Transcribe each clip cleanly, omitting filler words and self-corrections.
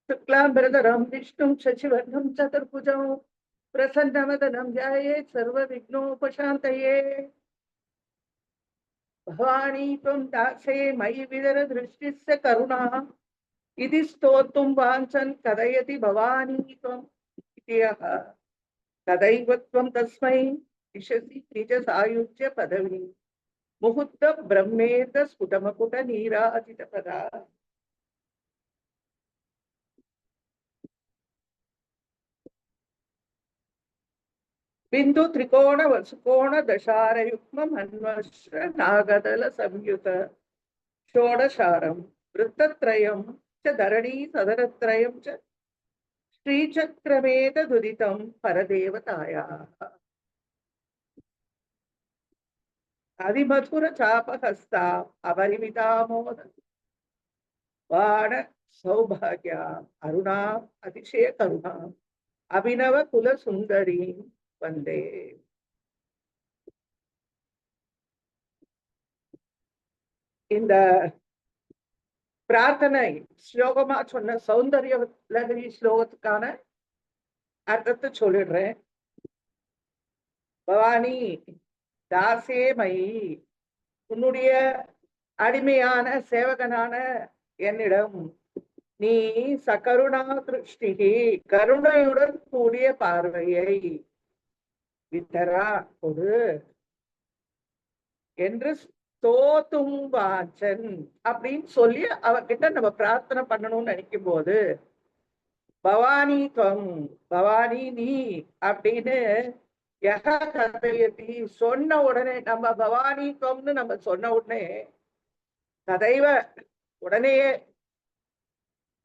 शुक्लांबरधरं विष्णुं शशिवर्णं चतुर्भुजं प्रसन्नवदनं ध्यायेत् सर्वविघ्नोपशान्तये। भवानी त्वं दासे मयि विदरदृष्टिस्य करुणा इति स्तोतुं वाञ्छन् कथयति भवानी त्वम् इत्यः। तदैव त्वं तस्मै दिशसि निजसायुज्य पदवी मुहूर्त ब्रह्मेन्द्र स्फुटमकुट नीराजितपदा। बिंदु त्रिकोण वसुकोण दशारयुग्म अन्वश्र नागदल संयुत षोडशारं वृत्तत्रयं च धरणी सदरत्रयं च श्रीचक्रमेत दुदितं परदेवतायाः। अधिमधुर चापहस्ता अपरिमितामोद बाण सौभाग्या अरुणा अतिशय करुणा अभिनव कुल सुंदरी वंदे। இந்த பிரார்த்தனை ஸ்லோகமா சொன்ன சௌந்தர்ய லகரி ஸ்லோகத்துக்கான அர்த்தத்தை சொல்லிடுறேன். பவானி தாசே மயி, உன்னுடைய அடிமையான சேவகனான என்னிடம் நீ சகருணா திருஷ்டிகி, கருணையுடன் கூடிய பார்வையை வித்தரா கொடு என்று தோத்தும் வாச்சன் அப்படின்னு சொல்லி அவகிட்ட நம்ம பிரார்த்தனை பண்ணணும்னு நினைக்கும் போது பவானி துவம், பவானி நீ அப்படின்னு கதையத்தி சொன்ன உடனே, நம்ம பவானி துவம்னு நம்ம சொன்ன உடனே கதைவ உடனேயே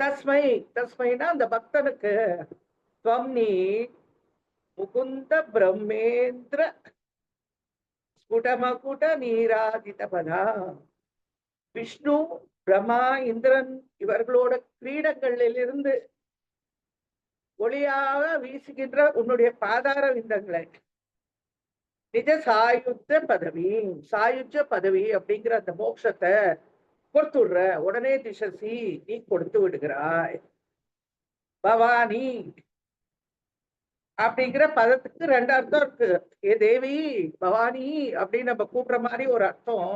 தஸ்மை, தஸ்மைனா அந்த பக்தனுக்கு துவம் நீ முகுந்த பிரம்மேந்திர ஸ்புடமகுட நீராதித பதா, விஷ்ணு பிரம்மா இந்திரன் இவர்களோட கிரீடங்களிலிருந்து ஒளியாக வீசுகின்ற உன்னுடைய பாதார விந்தங்களை நிஜ சாயுஜ பதவி, சாயுஜ பதவி அப்படிங்கிற அந்த மோட்சத்தை கொடுத்து விடுற உடனே திசசி நீ கொடுத்து விடுகிறாய். பவானி அப்படிங்கிற பதத்துக்கு ரெண்டு அர்த்தம் இருக்கு. ஏ தேவி பவானி அப்படின்னு நம்ம கூப்பிடுற மாதிரி ஒரு அர்த்தம்.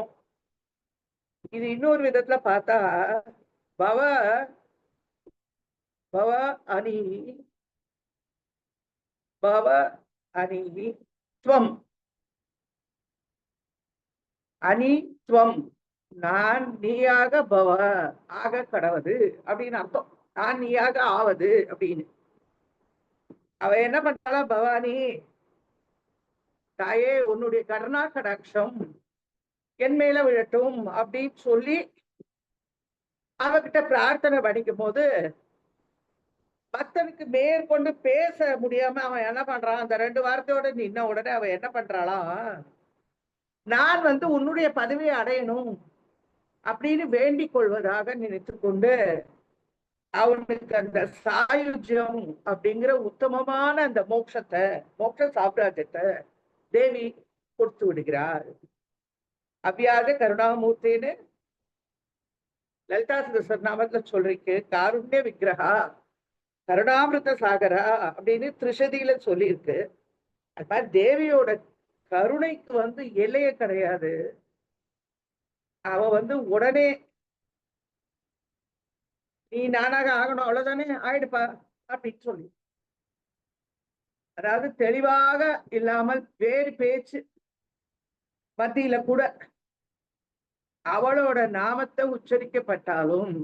இது இன்னொரு விதத்துல பார்த்தா பவ பவ அணி, பவ அணி துவம், அணி துவம் நான் நீயாக பவ ஆக கடவுது அப்படின்னு அர்த்தம். நான் நீயாக ஆவது அப்படின்னு. அவ என்ன பண்ணாலா, பவானி தாயே உன்னுடைய கருணா கடாட்சம் என் மேல விழட்டும் அப்படின்னு சொல்லி அவகிட்ட பிரார்த்தனை பண்ணிக்கும் போது பக்தனுக்கு மேற்கொண்டு பேச முடியாம அவன் என்ன பண்றான், அந்த ரெண்டு வார்த்தையோட நின்ன உடனே அவன் என்ன பண்றாளாம், நான் உன்னுடைய பதவியை அடையணும் அப்படின்னு வேண்டிக் கொள்வதாக நினைத்து கொண்டு அவனுக்கு அந்த சாயுஜ்யம் அப்படிங்கிற உத்தமமான அந்த மோட்சத்தை, மோட்ச சாம்ராஜ்யத்தை தேவி கொடுத்து விடுகிறார். அவ்வியாத கருணாமூர்த்தின்னு லலிதா சகஸ்ரநாமத்துல சொல்றீங்க. காருண்ய விக்கிரகா கருணாமிருத சாகரா அப்படின்னு திரிஷதியில சொல்லியிருக்கு. அது மாதிரி தேவியோட கருணைக்கு எல்லையே கிடையாது. அவ உடனே நீ நானாக ஆகணும் அவ்வளவுதானே, ஆயிடுப்பா அப்படின்னு சொல்லி, அதாவது தெளிவாக இல்லாமல் வேறு பேச்சு மத்தியில கூட அவளோட நாமத்தை உச்சரிக்கப்பட்டாலும்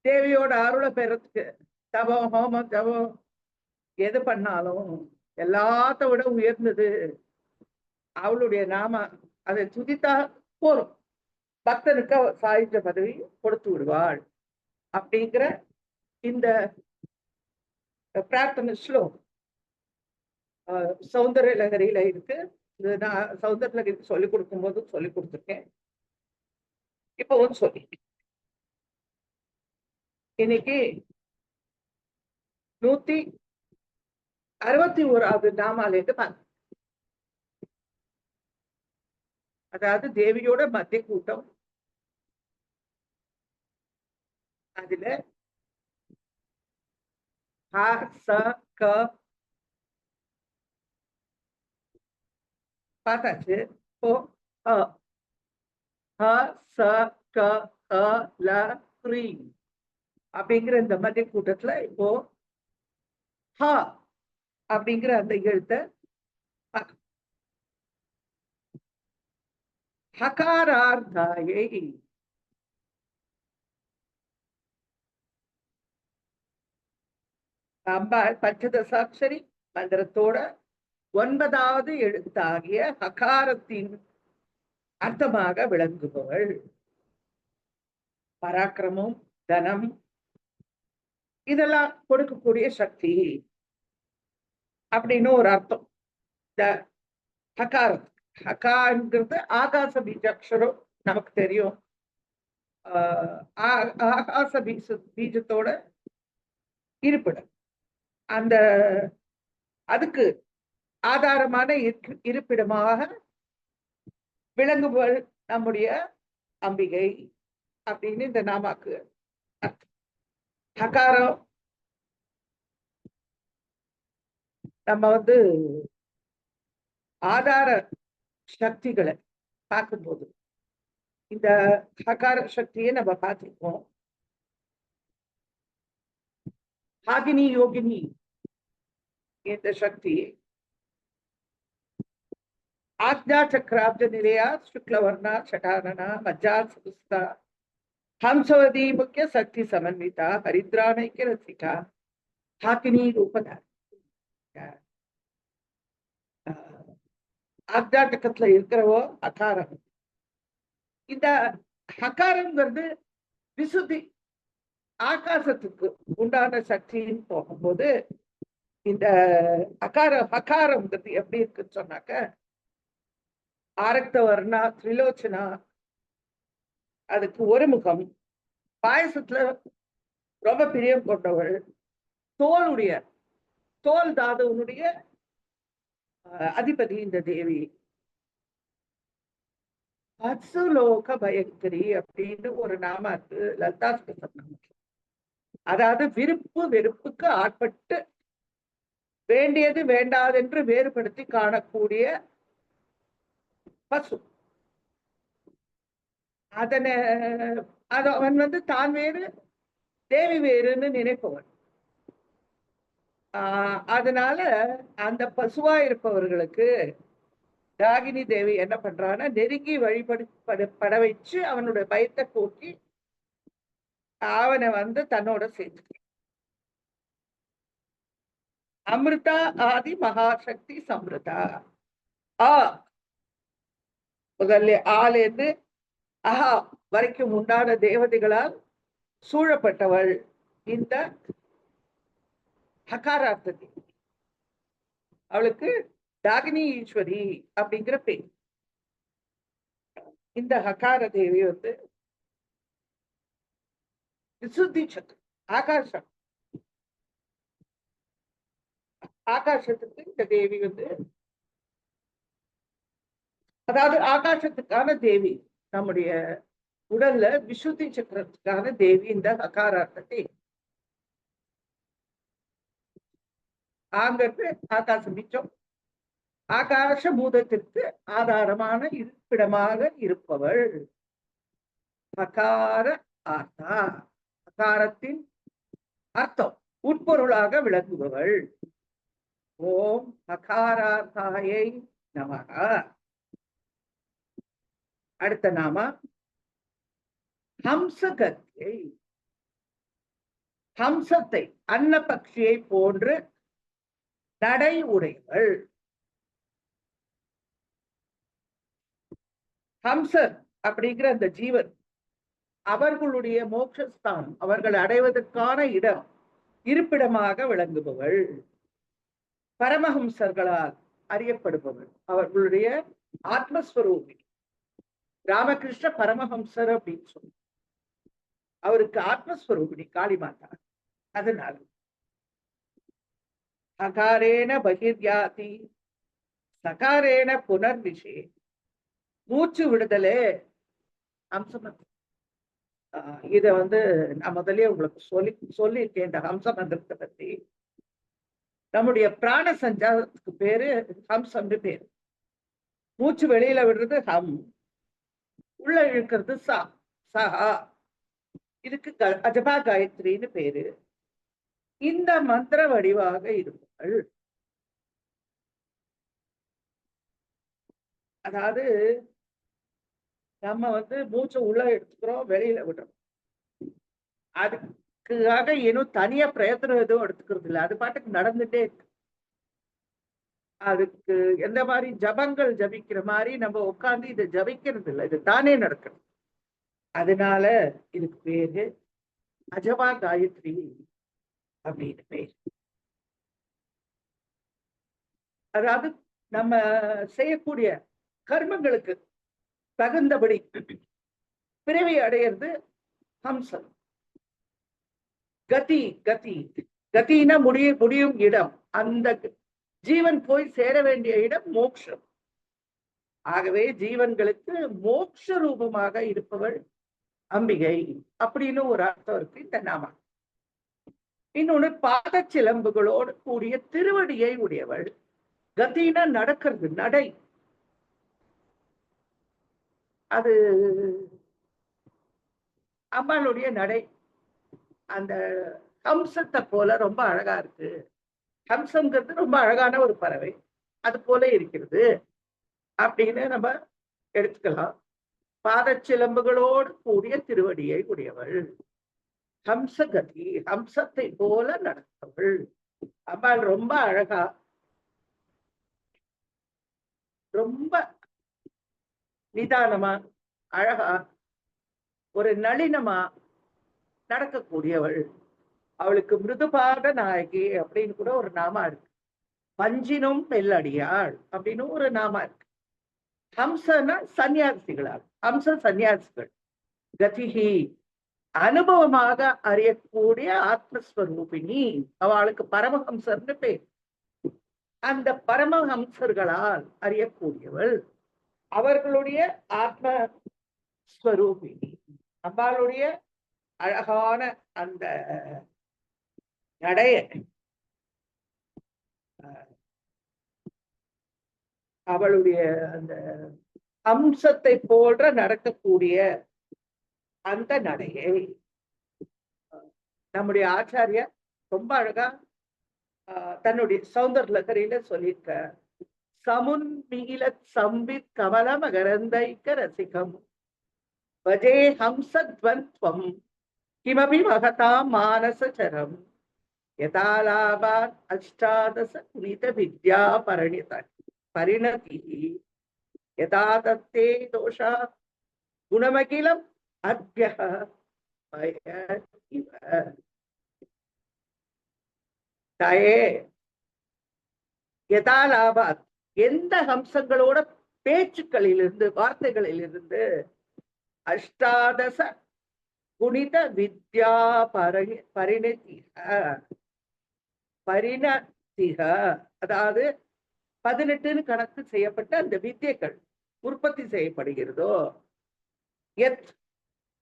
தேவியோட அருளை பெறத்துக்கு தபம் ஹோமம் தபம் எது பண்ணாலும் எல்லாத்த விட உயர்ந்தது அவளுடைய நாம. அதை துதித்தா போரும், பக்தனுக்கு சாயுஜ பதவி கொடுத்து விடுவாள் அப்படிங்கிற இந்த பிரார்த்தனை ஸ்லோகம் சௌந்தர்ய லகரியில இருக்கு. இது நான் சௌந்தர்ய லகரி சொல்லிக் கொடுக்கும் போது சொல்லி கொடுத்துருக்கேன், இப்பவும் சொல்லி. இன்னைக்கு 161வது நாமாலேருந்து பாருங்க. அதாவது தேவியோட மத்திய கூட்டம் அதுல ஹ ச க பார்த்தாச்சு. இப்போ ஹ ச க ல ரி அப்படிங்கிற இந்த மத்திய கூட்டத்துல இப்போ ஹ அப்படிங்கிற அந்த எழுத்த ஹகாரார்த்தாயை பஞ்சதசாட்சரி மந்திரத்தோட 9வது எழுத்தாகிய ஹகாரத்தின் அர்த்தமாக விளங்குபவள். பராக்கிரமம், தனம் இதெல்லாம் கொடுக்கக்கூடிய சக்தி அப்படின்னு ஒரு அர்த்தம். இந்த ஹகாரம், ஹகாங்கிறது ஆகாச பீஜாட்சரம் நமக்கு தெரியும். ஆகாச பீஜத்தோட இருப்பிடம். அந்த அதுக்கு ஆதாரமான இருப்பிடமாக விளங்குபவள் நம்முடைய அம்பிகை அப்படின்னு இந்த நாமாக்கு ஹகாரம். நம்ம ஆதார சக்திகளை பார்க்கும்போது இந்த ஹகார சக்தியை நம்ம பார்த்திருக்கோம். ஆகினி யோகினி இந்த சக்தி ஆக்ஞா சக்கராப்த நிலையா சுக்லவர்ணா சட்டானனா மஜ்ஜா சுஸ்தா ஹம்சவதி முக்கிய சக்தி சமன்விதா ஹரித்ரானைக்கிய ரசிகா ஹாக்கினி ரூபதாரி. ஆக்ஞாட்டகத்துல இருக்கிறவோ ஹகாரம். இந்த ஹகாரங்கிறது விசுத்தி ஆகாசத்துக்கு உண்டான சக்தின்னு போகும்போது இந்த ஹகாரம்ங்கிறது எப்படி இருக்குன்னு சொன்னாக்க ஆரக்த வர்ணா திரிலோச்சனா, அதுக்கு ஒரு முகம், பாயசத்துல ரொம்ப பிரியம் கொண்டவள், தோல் தாதுவனுடைய அதிபதி இந்த தேவி, அசுலோக பயங்கரி அப்படின்னு ஒரு நாம இருக்கு லலிதா சகஸ்ரநாமம். அதாவது விருப்பு வெறுப்புக்கு ஆட்பட்டு வேண்டியது வேண்டாதென்று வேறுபடுத்தி காணக்கூடிய பசு. அவன் தான் வேறு தேவி வேறுன்னு நினைப்பவன். அதனால அந்த பசுவா இருப்பவர்களுக்கு ராகினி தேவி என்ன பண்றான்னா நெருங்கி வழிபட வச்சு அவனுடைய பயத்தை போக்கி அவனை தன்னோட சேர்த்து. அமிர்தா ஆதி மகாசக்தி சம்ருதா. முதல்ல ஆலேந்து அஹா வரைக்கும் உண்டான தேவதைகளால் சூழப்பட்டவள் இந்த ஹகாரார்த்ததி. அவளுக்கு டாகினி ஈஸ்வரி அப்படிங்கிற பேர். இந்த ஹகார தேவி விசுத்தி சக்தி, ஆகாசம். ஆகாசத்துக்கு இந்த தேவி அதாவது ஆகாசத்துக்கான தேவி, நம்முடைய உடல்ல விசுத்தி சக்கரத்துக்கான தேவி இந்த ஹகாரார்த்தத்தை. ஆங்கிறது ஆகாச பீச்சம், ஆகாச பூதத்திற்கு ஆதாரமான இருப்பிடமாக இருப்பவள் ஹகார ஆர்த்தா. ஹகாரத்தின் அர்த்தம் உட்பொருளாக விளங்குபவள். ஓம் ஹகாரார்த்தாயை நமக. அடுத்த நாம ஹம்சகத்தை. ஹம்சத்தை அன்ன பக்ஷியை போன்று நடை உடையவள். ஹம்சர் அப்படிங்கிற அந்த ஜீவன் அவர்களுடைய மோட்சஸ்தானம், அவர்கள் அடைவதற்கான இடம், இருப்பிடமாக விளங்குபவள். பரமஹம்சர்களால் அறியப்படுபவள், அவர்களுடைய ஆத்மஸ்வரூபி. ராமகிருஷ்ண பரமஹம்சர் அப்படின்னு சொல்லி அவருக்கு ஆத்மஸ்வரூபிணி காளிமாதா. அதனால அகாரேன பகிர்யாதி சகாரேன புனர்விஷே. மூச்சு விடுதலே அம்சம். இத நான் முதல்லயே உங்களுக்கு சொல்லியிருக்கேன் இந்த ஹம்ச மந்திரத்தை பத்தி. நம்முடைய பிராண சஞ்சாரத்துக்கு பேரு ஹம்சம்னு பேரு. மூச்சு வெளியில விடுறது ஹம், உள்ள இழுக்கிறது சா, சஹா. இதுக்கு அஜபா காயத்ரின்னு பேரு. இந்த மந்திர வடிவாக இருப்பவள், அதாவது நம்ம மூச்சை உள்ள எடுத்துக்கிறோம், வெளியில விடுறோம். அதுக்காக இன்னும் தனியா பிரயத்தனம் எதுவும் எடுத்துக்கிறது இல்லை, அது பாட்டுக்கு நடந்துட்டே இருக்கு. அதுக்கு எந்த மாதிரி ஜபங்கள் ஜபிக்கிற மாதிரி நம்ம உட்கார்ந்து இதை ஜபிக்கிறது இல்லை, இது தானே நடக்கணும். அதனால இதுக்கு பேரு அஜபா காயத்ரி அப்படின்னு பேர். அதாவது நம்ம செய்யக்கூடிய கர்மங்களுக்கு தகுந்தபடி பிறவி அடையிறது ஹம்சம். கதி கதி கத்தினா முடியும் இடம், அந்த ஜீவன் போய் சேர வேண்டிய இடம் மோட்சம். ஆகவே ஜீவன்களுக்கு மோட்ச ரூபமாக இருப்பவள் அம்பிகை அப்படின்னு ஒரு அர்த்தம் இருக்கு இந்த நாம. இன்னொன்னு பாத சிலம்புகளோடு கூடிய திருவடியை உடையவள். கத்தினா நடக்கிறது, நடை. அது அம்மாளுடைய நடை அந்த ஹம்சத்தை போல ரொம்ப அழகா இருக்கு. ஹம்சம்ங்கிறது ரொம்ப அழகான ஒரு பறவை, அது போல இருக்கிறது அப்படின்னு நம்ம எடுத்துக்கலாம். பாதச்சிலம்புகளோடு கூடிய திருவடியை உடையவள் ஹம்சகதி, ஹம்சத்தை போல நடப்பவள் அம்பாள். ரொம்ப அழகா, ரொம்ப நிதானமா, அழகா, ஒரு நளினமா நடக்கக்கூடியவள். அவளுக்கு மிருதுபாத நாயகி அப்படின்னு கூட ஒரு நாமா இருக்கு. பஞ்சினும் பெல்லடியாள் அப்படின்னு ஒரு நாமா இருக்கு. ஹம்சனா சன்னியாசிகளால், ஹம்ச சன்னியாசிகள். கதிகி அனுபவமாக அறியக்கூடிய ஆத்மஸ்வரூபிணி, அவளுக்கு பரமஹம்சர்னு பேர். அந்த பரமஹம்சர்களால் அறியக்கூடியவள், அவர்களுடைய ஆத்மஸ்வரூபிணி. அம்பாளுடைய அழகான அந்த நடைய, அவளுடைய அந்த அம்சத்தை போன்ற நடக்கக்கூடிய அந்த நடையை நம்முடைய ஆச்சாரியார் ரொம்ப அழகா தன்னுடைய சௌந்தர் லகரியில சொல்லியிருக்க. சமுன்மீல சம்பித் கமல மகரந்தைக்க ரசிகம் வஜே ஹம்சத்வந்த்வம் கிமபி மகதாம் மானசச்சரம் யதாலாபாத் அஷ்டாதச குணித வித்யா பரிணதி யதா தத்தே தோஷா குணமகிலம் அத்யஹ தாயே. யதாலாபாத் எந்த ஹம்சங்களோட பேச்சுக்களிலிருந்து, வார்த்தைகளிலிருந்து, அஷ்டாதச குணித வித்யா பரிணதிக அதாவது 18 கணக்கு செய்யப்பட்ட அந்த வித்தியைகள் உற்பத்தி செய்யப்படுகிறதோ,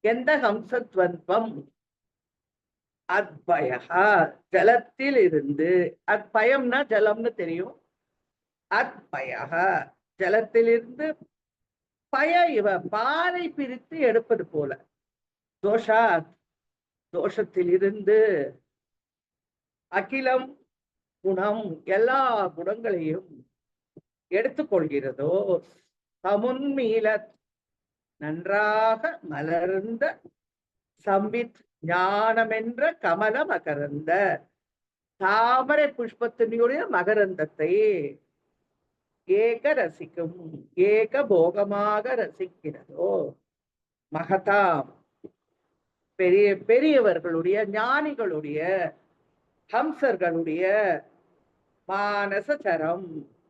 எந்த ஹம்சத்வந்தம் அத்பயா ஜலத்தில் இருந்து, அத்பயம்னா ஜலம்னு தெரியும், அத்பயா ஜலத்திலிருந்து, பய இவ பாலை பிரித்து எடுப்பது போல, தோஷா தோஷத்தில் இருந்து, அகிலம் குணம் எல்லா குணங்களையும் எடுத்துக்கொள்கிறதோ, சமுன்மீல நன்றாக மலர்ந்த சம்பித் ஞானமென்ற கமல மகரந்த தாமரை புஷ்பத்தினுடைய மகரந்தத்தை ஏக ரசிக்கும், ஏக போகமாக ரசிக்கிறதோ, மகதாம் பெரியவர்களுடைய ஞானிகளுடைய ஹம்சர்களுடைய மானசரம்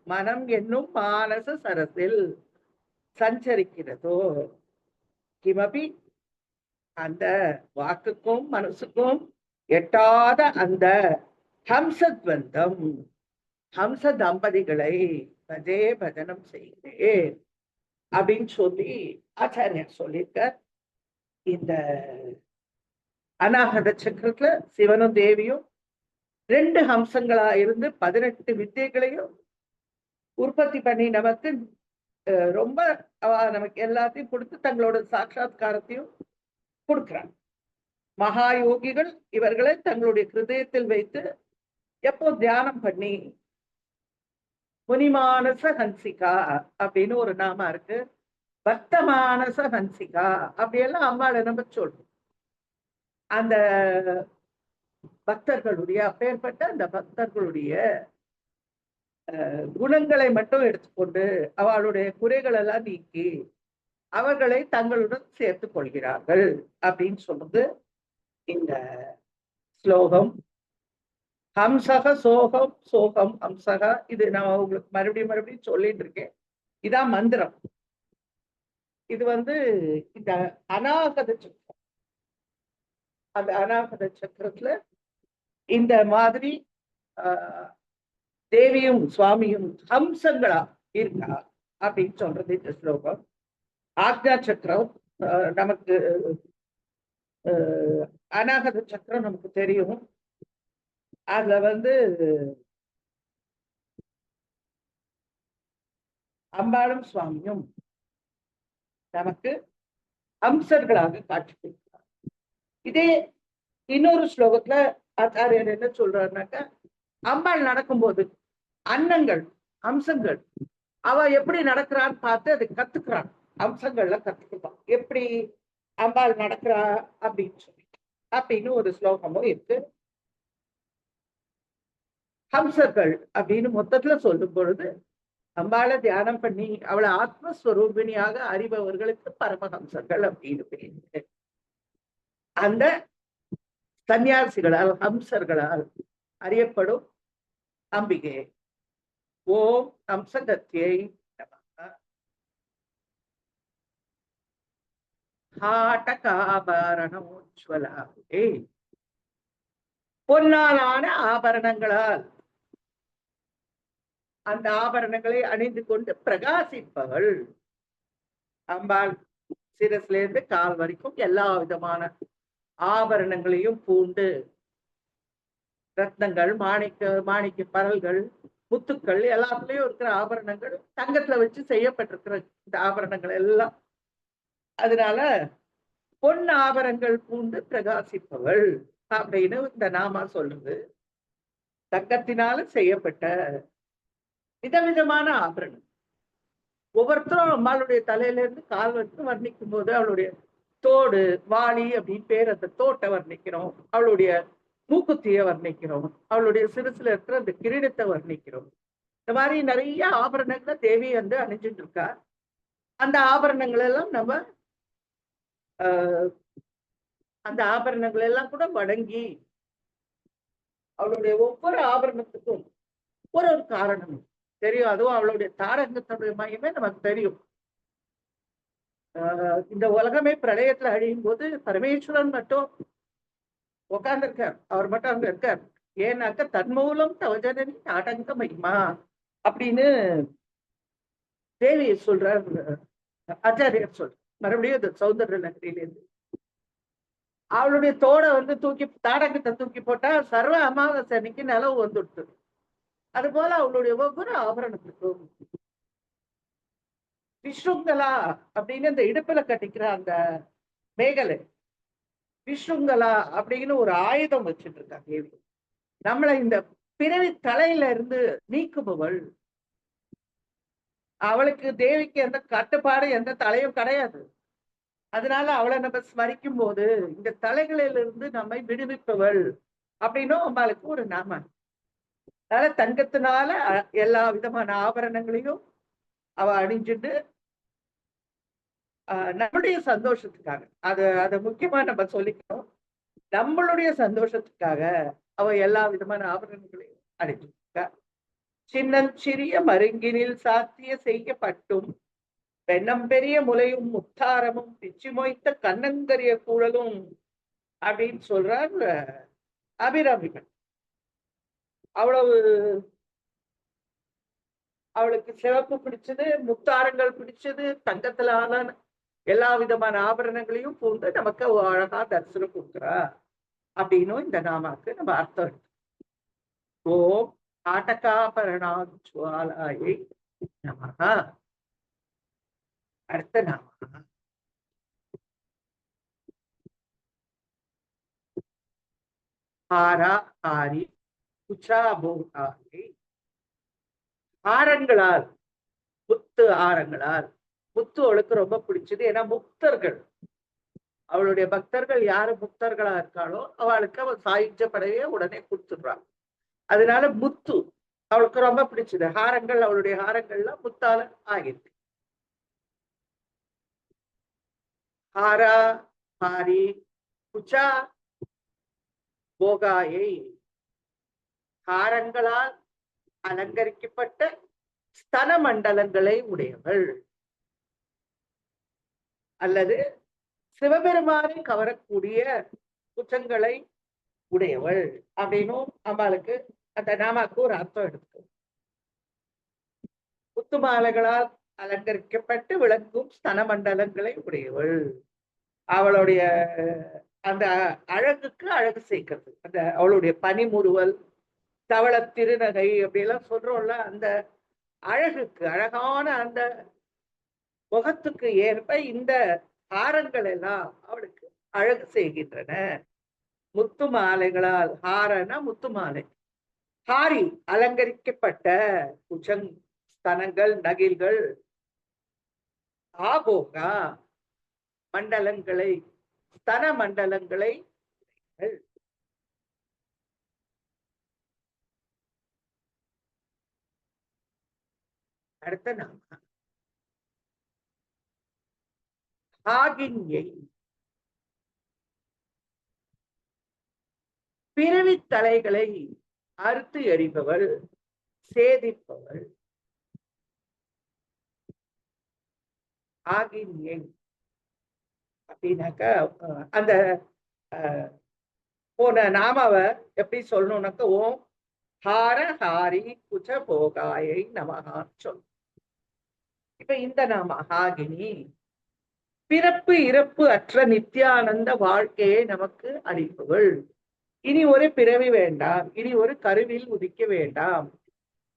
மனம் என்னும் மானச சரத்தில் சஞ்சரிக்கிறதோ, கிமபி அந்த வாக்குக்கும் மனசுக்கும் எட்டாத அந்த ஹம்சத்வந்தம், ஹம்ச தம்பதிகளை பஜே பஜனம் செய்கிறேன் அப்படின்னு சொல்லி ஆச்சாரியர் சொல்லியிருக்க. இந்த அநாகத சக்கரத்துல சிவனும் தேவியும் 2 ஹம்சங்களா இருந்து 18 வித்தைகளையும் உற்பத்தி பண்ணி நமக்கு ரொம்ப நமக்கு எல்லாத்தையும் கொடுத்து தங்களோட சாட்சாத்காரத்தையும் கொடுக்கிறாங்க. மகா யோகிகள் இவர்களை தங்களுடைய ஹிருதயத்தில் வைத்து எப்போ தியானம் பண்ணி முனிமானச ஹன்சிகா அப்படின்னு ஒரு நாம இருக்கு, பக்தமானச ஹன்சிகா அப்படியெல்லாம் அம்பாளை நம்ம சொல்றோம். அந்த பக்தர்களுடைய அப்பேற்பட்ட அந்த பக்தர்களுடைய குணங்களை மட்டும் எடுத்துக்கொண்டு அவளுடைய குறைகள் எல்லாம் நீக்கி அவர்களை தங்களுடன் சேர்த்துக் கொள்கிறார்கள் அப்படின்னு சொல்றது இந்த ஸ்லோகம். ஹம்சக சோகம் சோகம் ஹம்சகா, இது நான் உங்களுக்கு மறுபடியும் சொல்லிட்டு இருக்கேன். இதான் மந்திரம். இது இந்த அநாகத சக்கரம், அந்த அநாகத சக்கரத்துல இந்த மாதிரி தேவியும் சுவாமியும் ஹம்சங்களா இருக்கா அப்படின்னு சொல்றது இந்த ஸ்லோகம். ஆக்ஞா சக்கரம் நமக்கு அநாகத சக்கரம் நமக்கு தெரியும். அதுல அம்பாளும் சுவாமியும் நமக்கு ஹம்சர்களாக காட்சி கொடுக்கிறார். இதே இன்னொரு ஸ்லோகத்துல ஆச்சாரியர் என்ன சொல்றாருனாக்கா, அம்பாள் நடக்கும்போது அன்னங்கள் அம்சங்கள் அவ எப்படி நடக்கிறான்னு பார்த்து அதை கத்துக்கிறான், அம்சங்கள்ல கத்துக்கிறான் எப்படி அம்பாள் நடக்கிறா அப்படின்னு சொல்லி அப்படின்னு ஒரு ஸ்லோகமும் இருக்கு. ஹம்சர்கள் அப்படின்னு மொத்தத்துல சொல்லும் பொழுது அம்பாளை தியானம் பண்ணி அவளை ஆத்மஸ்வரூபிணியாக அறிபவர்களுக்கு பரமஹம்சர்கள் அப்படின்னு பேரு. அந்த சன்னியாசிகளால் ஹம்சர்களால் அறியப்படும் அம்பிகை. ஓம் ஹம்சகத்தியை ஹாட்டகாபரணோஜ்வலாவே, பொன்னாலான ஆபரணங்களால் அந்த ஆபரணங்களை அணிந்து கொண்டு பிரகாசிப்பவள் அம்பாள். சிரஸ்ல இருந்து கால் வரைக்கும் எல்லா விதமான ஆபரணங்களையும் பூண்டு, ரத்னங்கள், மாணிக்க பரல்கள், முத்துக்கள் எல்லாத்துலயும் இருக்கிற ஆபரணங்கள் தங்கத்துல வச்சு செய்யப்பட்டிருக்கிற இந்த ஆபரணங்கள் எல்லாம். அதனால பொன் ஆபரணங்கள் பூண்டு பிரகாசிப்பவள் அப்படின்னு இந்த நாமா சொல்றது. தங்கத்தினால செய்யப்பட்ட விதவிதமான ஆபரணம். ஒவ்வொருத்தரும் அம்மாளுடைய தலையில இருந்து கால் வரைக்கும் வர்ணிக்கும் போது அவளுடைய தோடு, வாளி அப்படின்னு பேர், அந்த தோட்டை வர்ணிக்கிறோம், அவளுடைய மூக்குத்திய வர்ணிக்கிறோம், அவளுடைய சிறுசுல இருக்கிற அந்த கிரீடத்தை வர்ணிக்கிறோம். இந்த மாதிரி நிறைய ஆபரணங்களை தேவி அணிஞ்சுட்டு இருக்கா. அந்த ஆபரணங்கள் எல்லாம் நம்ம அந்த ஆபரணங்கள் எல்லாம் கூட வணங்கி அவளுடைய ஒவ்வொரு ஆபரணத்துக்கும் ஒரு காரணம் தெரியும். அதுவும் அவளுடைய தாரங்கத்துடைய மையமே நமக்கு தெரியும். இந்த உலகமே பிரளயத்துல அழியும் போது பரமேஸ்வரன் மட்டும் உட்கார்ந்துருக்கார், அவர் மட்டும் அங்க இருக்கார். ஏன்னாக்க தன்மூலம் தவஜனி நாடங்க மகிமா அப்படின்னு தேவி சொல்றார், ஆச்சாரியர் சொல்ற. மறுபடியும் இந்த சௌந்தர நகரிலிருந்து அவளுடைய தோடை தூக்கி, தாடகத்தை தூக்கி போட்டா சர்வ அமாவாசை அன்னைக்கு நிலவு வந்துடுது. அது போல அவளுடைய ஒவ்வொரு ஆபரணத்துக்கும் விஷ்ணுங்கலா அப்படின்னு இந்த இடுப்புல கட்டிக்கிற அந்த மேகலை, விஷ்ணுங்கலா அப்படின்னு ஒரு ஆயுதம் வச்சுட்டு இருக்கா தேவி. நம்மளை இந்த பிறவி தலையில இருந்து நீக்குபவள். அவளுக்கு தேவிக்கு எந்த கட்டுப்பாடு எந்த தலையும் கிடையாது. அதனால அவளை நம்ம ஸ்மரிக்கும் போது இந்த தலைகளிலிருந்து நம்மை விடுவிப்பவள் அப்படின்னும் அவளுக்கு ஒரு நாம. அதனால தங்கத்தினால எல்லா விதமான ஆபரணங்களையும் அவ அணிஞ்சுட்டு நம்மளுடைய சந்தோஷத்துக்காக, அதை முக்கியமா நம்ம சொல்லிக்கணும், நம்மளுடைய சந்தோஷத்துக்காக அவ எல்லா விதமான ஆபரணங்களையும் அணிஞ்சிருக்கா. சின்னஞ்சிறிய மருங்கினில் சாத்திய செய்யப்பட்டும் பெண்ணம் பெரிய முலையும் முத்தாரமும் பிச்சு மொய்த்த கண்ணங்கரிய கூழலும் அப்படின்னு சொல்றார் அபிராமிகள். அவ்வளவு அவளுக்கு சிவப்பு பிடிச்சது, முத்தாரங்கள் பிடிச்சது, தங்கத்துல ஆன எல்லா விதமான ஆபரணங்களையும் பூந்து நமக்கு அழகா தரிசனம் கொடுக்குறா அப்படின்னும் இந்த நாமாக்கு நம்ம அர்த்தம். ஓம் ஆட்டகாபரணாஜ்வாலாயை நமக. அடுத்த நாம ஹாரா ஹாரி குச்சாபோகாயை. ஆரங்களால், முத்து ஆரங்களால். முத்து அவளுக்கு ரொம்ப பிடிச்சது. ஏன்னா முக்தர்கள், அவளுடைய பக்தர்கள் யாரு முக்தர்களா இருக்காளோ அவளுக்கு அவள் சாயுஜ படையே உடனே கொடுத்துடுறாள். அதனால முத்து அவளுக்கு ரொம்ப பிடிச்சது. ஹாரங்கள், அவளுடைய ஹாரங்கள்லாம் முத்தால ஆகிருக்கு. ஹாரா ஹாரி குச்சா போகாயை. ஹாரங்களால் அலங்கரிக்கப்பட்ட ஸ்தன மண்டலங்களை உடையவள், அல்லது சிவபெருமானை கவரக்கூடிய குற்றங்களை உடையவள் அப்படின்னும் அம்பாளுக்கு அந்த நாமாக்கு ஒரு அர்த்தம் எடுத்து. முத்து மாலைகளால் அலங்கரிக்கப்பட்டு விளங்கும் ஸ்தன மண்டலங்களை உடையவள். அவளுடைய அந்த அழகுக்கு அழகு சேர்க்கிறது. அந்த அவளுடைய பனிமுறுவல், தவள திருநகை அப்படியெல்லாம் சொல்றோம்ல, அந்த அழகுக்கு, அழகான அந்த முகத்துக்கு ஏற்ப இந்த ஹாரங்கள் எல்லாம் அவளுக்கு அழகு செய்கின்றன. முத்து மாலைகளால், ஹாரனா முத்து மாலை, ஹாரி அலங்கரிக்கப்பட்ட குஜங் ஸ்தனங்கள், நகில்கள், ஆபோகா மண்டலங்களை, ஸ்தன மண்டலங்களை. அடுத்த நாம ஆகின்யை. பிறவி தலைகளை அறுத்து எறிபவள், சேதிப்பவள். ஆகின்யை அப்படின்னாக்க அந்த போன நாமாவ எப்படி சொல்லணும்னாக்க ஓம் ஹார ஹாரி குஜ போகாயை நமகான்னு சொல்லணும். இப்ப இந்த நாம ஆகினி பிறப்பு இறப்பு அற்ற நித்தியானந்த வாழ்க்கையை நமக்கு அளிப்பவள். இனி ஒரு பிறவி வேண்டாம், இனி ஒரு கருவில் உதிக்க வேண்டாம்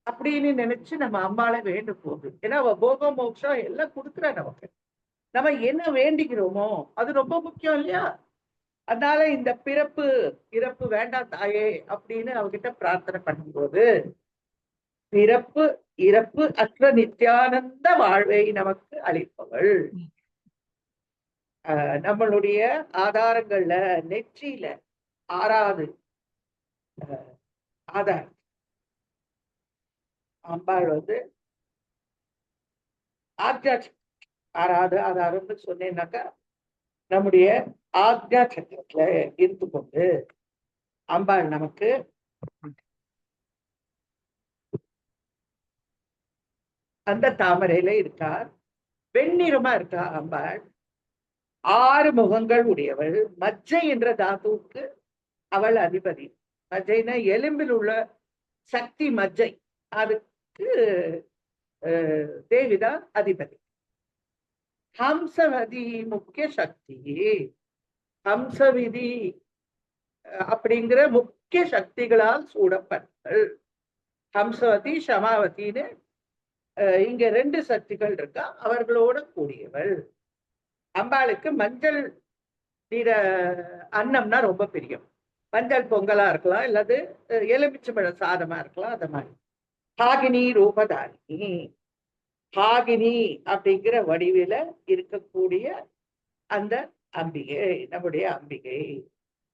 அப்படின்னு நினைச்சு நம்ம அம்பாளை வேண்டும் போகுது. ஏன்னா அவ போக மோட்சம் எல்லாம் கொடுக்குறா நமக்கு. நம்ம என்ன வேண்டிக்கிறோமோ அது ரொம்ப முக்கியம் இல்லையா? அதனால இந்த பிறப்பு இறப்பு வேண்டாம் தாயே அப்படின்னு அவகிட்ட பிரார்த்தனை பண்ணும்போது, பிறப்பு இறப்பு அற்ற நித்தியானந்த வாழ்வை நமக்கு அளிப்பவள். நம்மளுடைய ஆதாரங்கள்ல நெற்றியில 6வது ஆதாரம் அம்பாள் வந்து ஆக்ஞா 6வது ஆதாரம்னு சொன்னேன்னாக்கா, நம்முடைய ஆக்ஞா சக்கரத்துல இருந்து கொண்டு அம்பாள் நமக்கு அந்த தாமரையில இருக்கார். வெண்ணிறமா இருக்கா அம்பாள். 6 முகங்கள் உடையவள். மஜ்ஜை என்ற தாத்துவுக்கு அவள் அதிபதி. மஜ்ஜைனா எலும்பில் உள்ள சக்தி மஜ்ஜை, அதுக்கு தேவிதான் அதிபதி. ஹம்சவதி முக்கிய சக்தி. ஹம்சவிதி அப்படிங்கிற முக்கிய சக்திகளால் சூடப்பட்டவள். ஹம்சவதி சமாவதின்னு இங்க 2 சக்திகள் இருக்கா, அவர்களோட கூடியவள். அம்பாளுக்கு மஞ்சள் நிற அன்னம்னா ரொம்ப பிரியம். மஞ்சள் பொங்கலா இருக்கலாம், இல்லாது எலுமிச்சம்பழ சாதமா இருக்கலாம். அந்த மாதிரி ஹாகினி ரூபதாரிணி. ஹாகினி அப்படிங்கிற வடிவில இருக்கக்கூடிய அந்த அம்பிகை நம்முடைய அம்பிகை.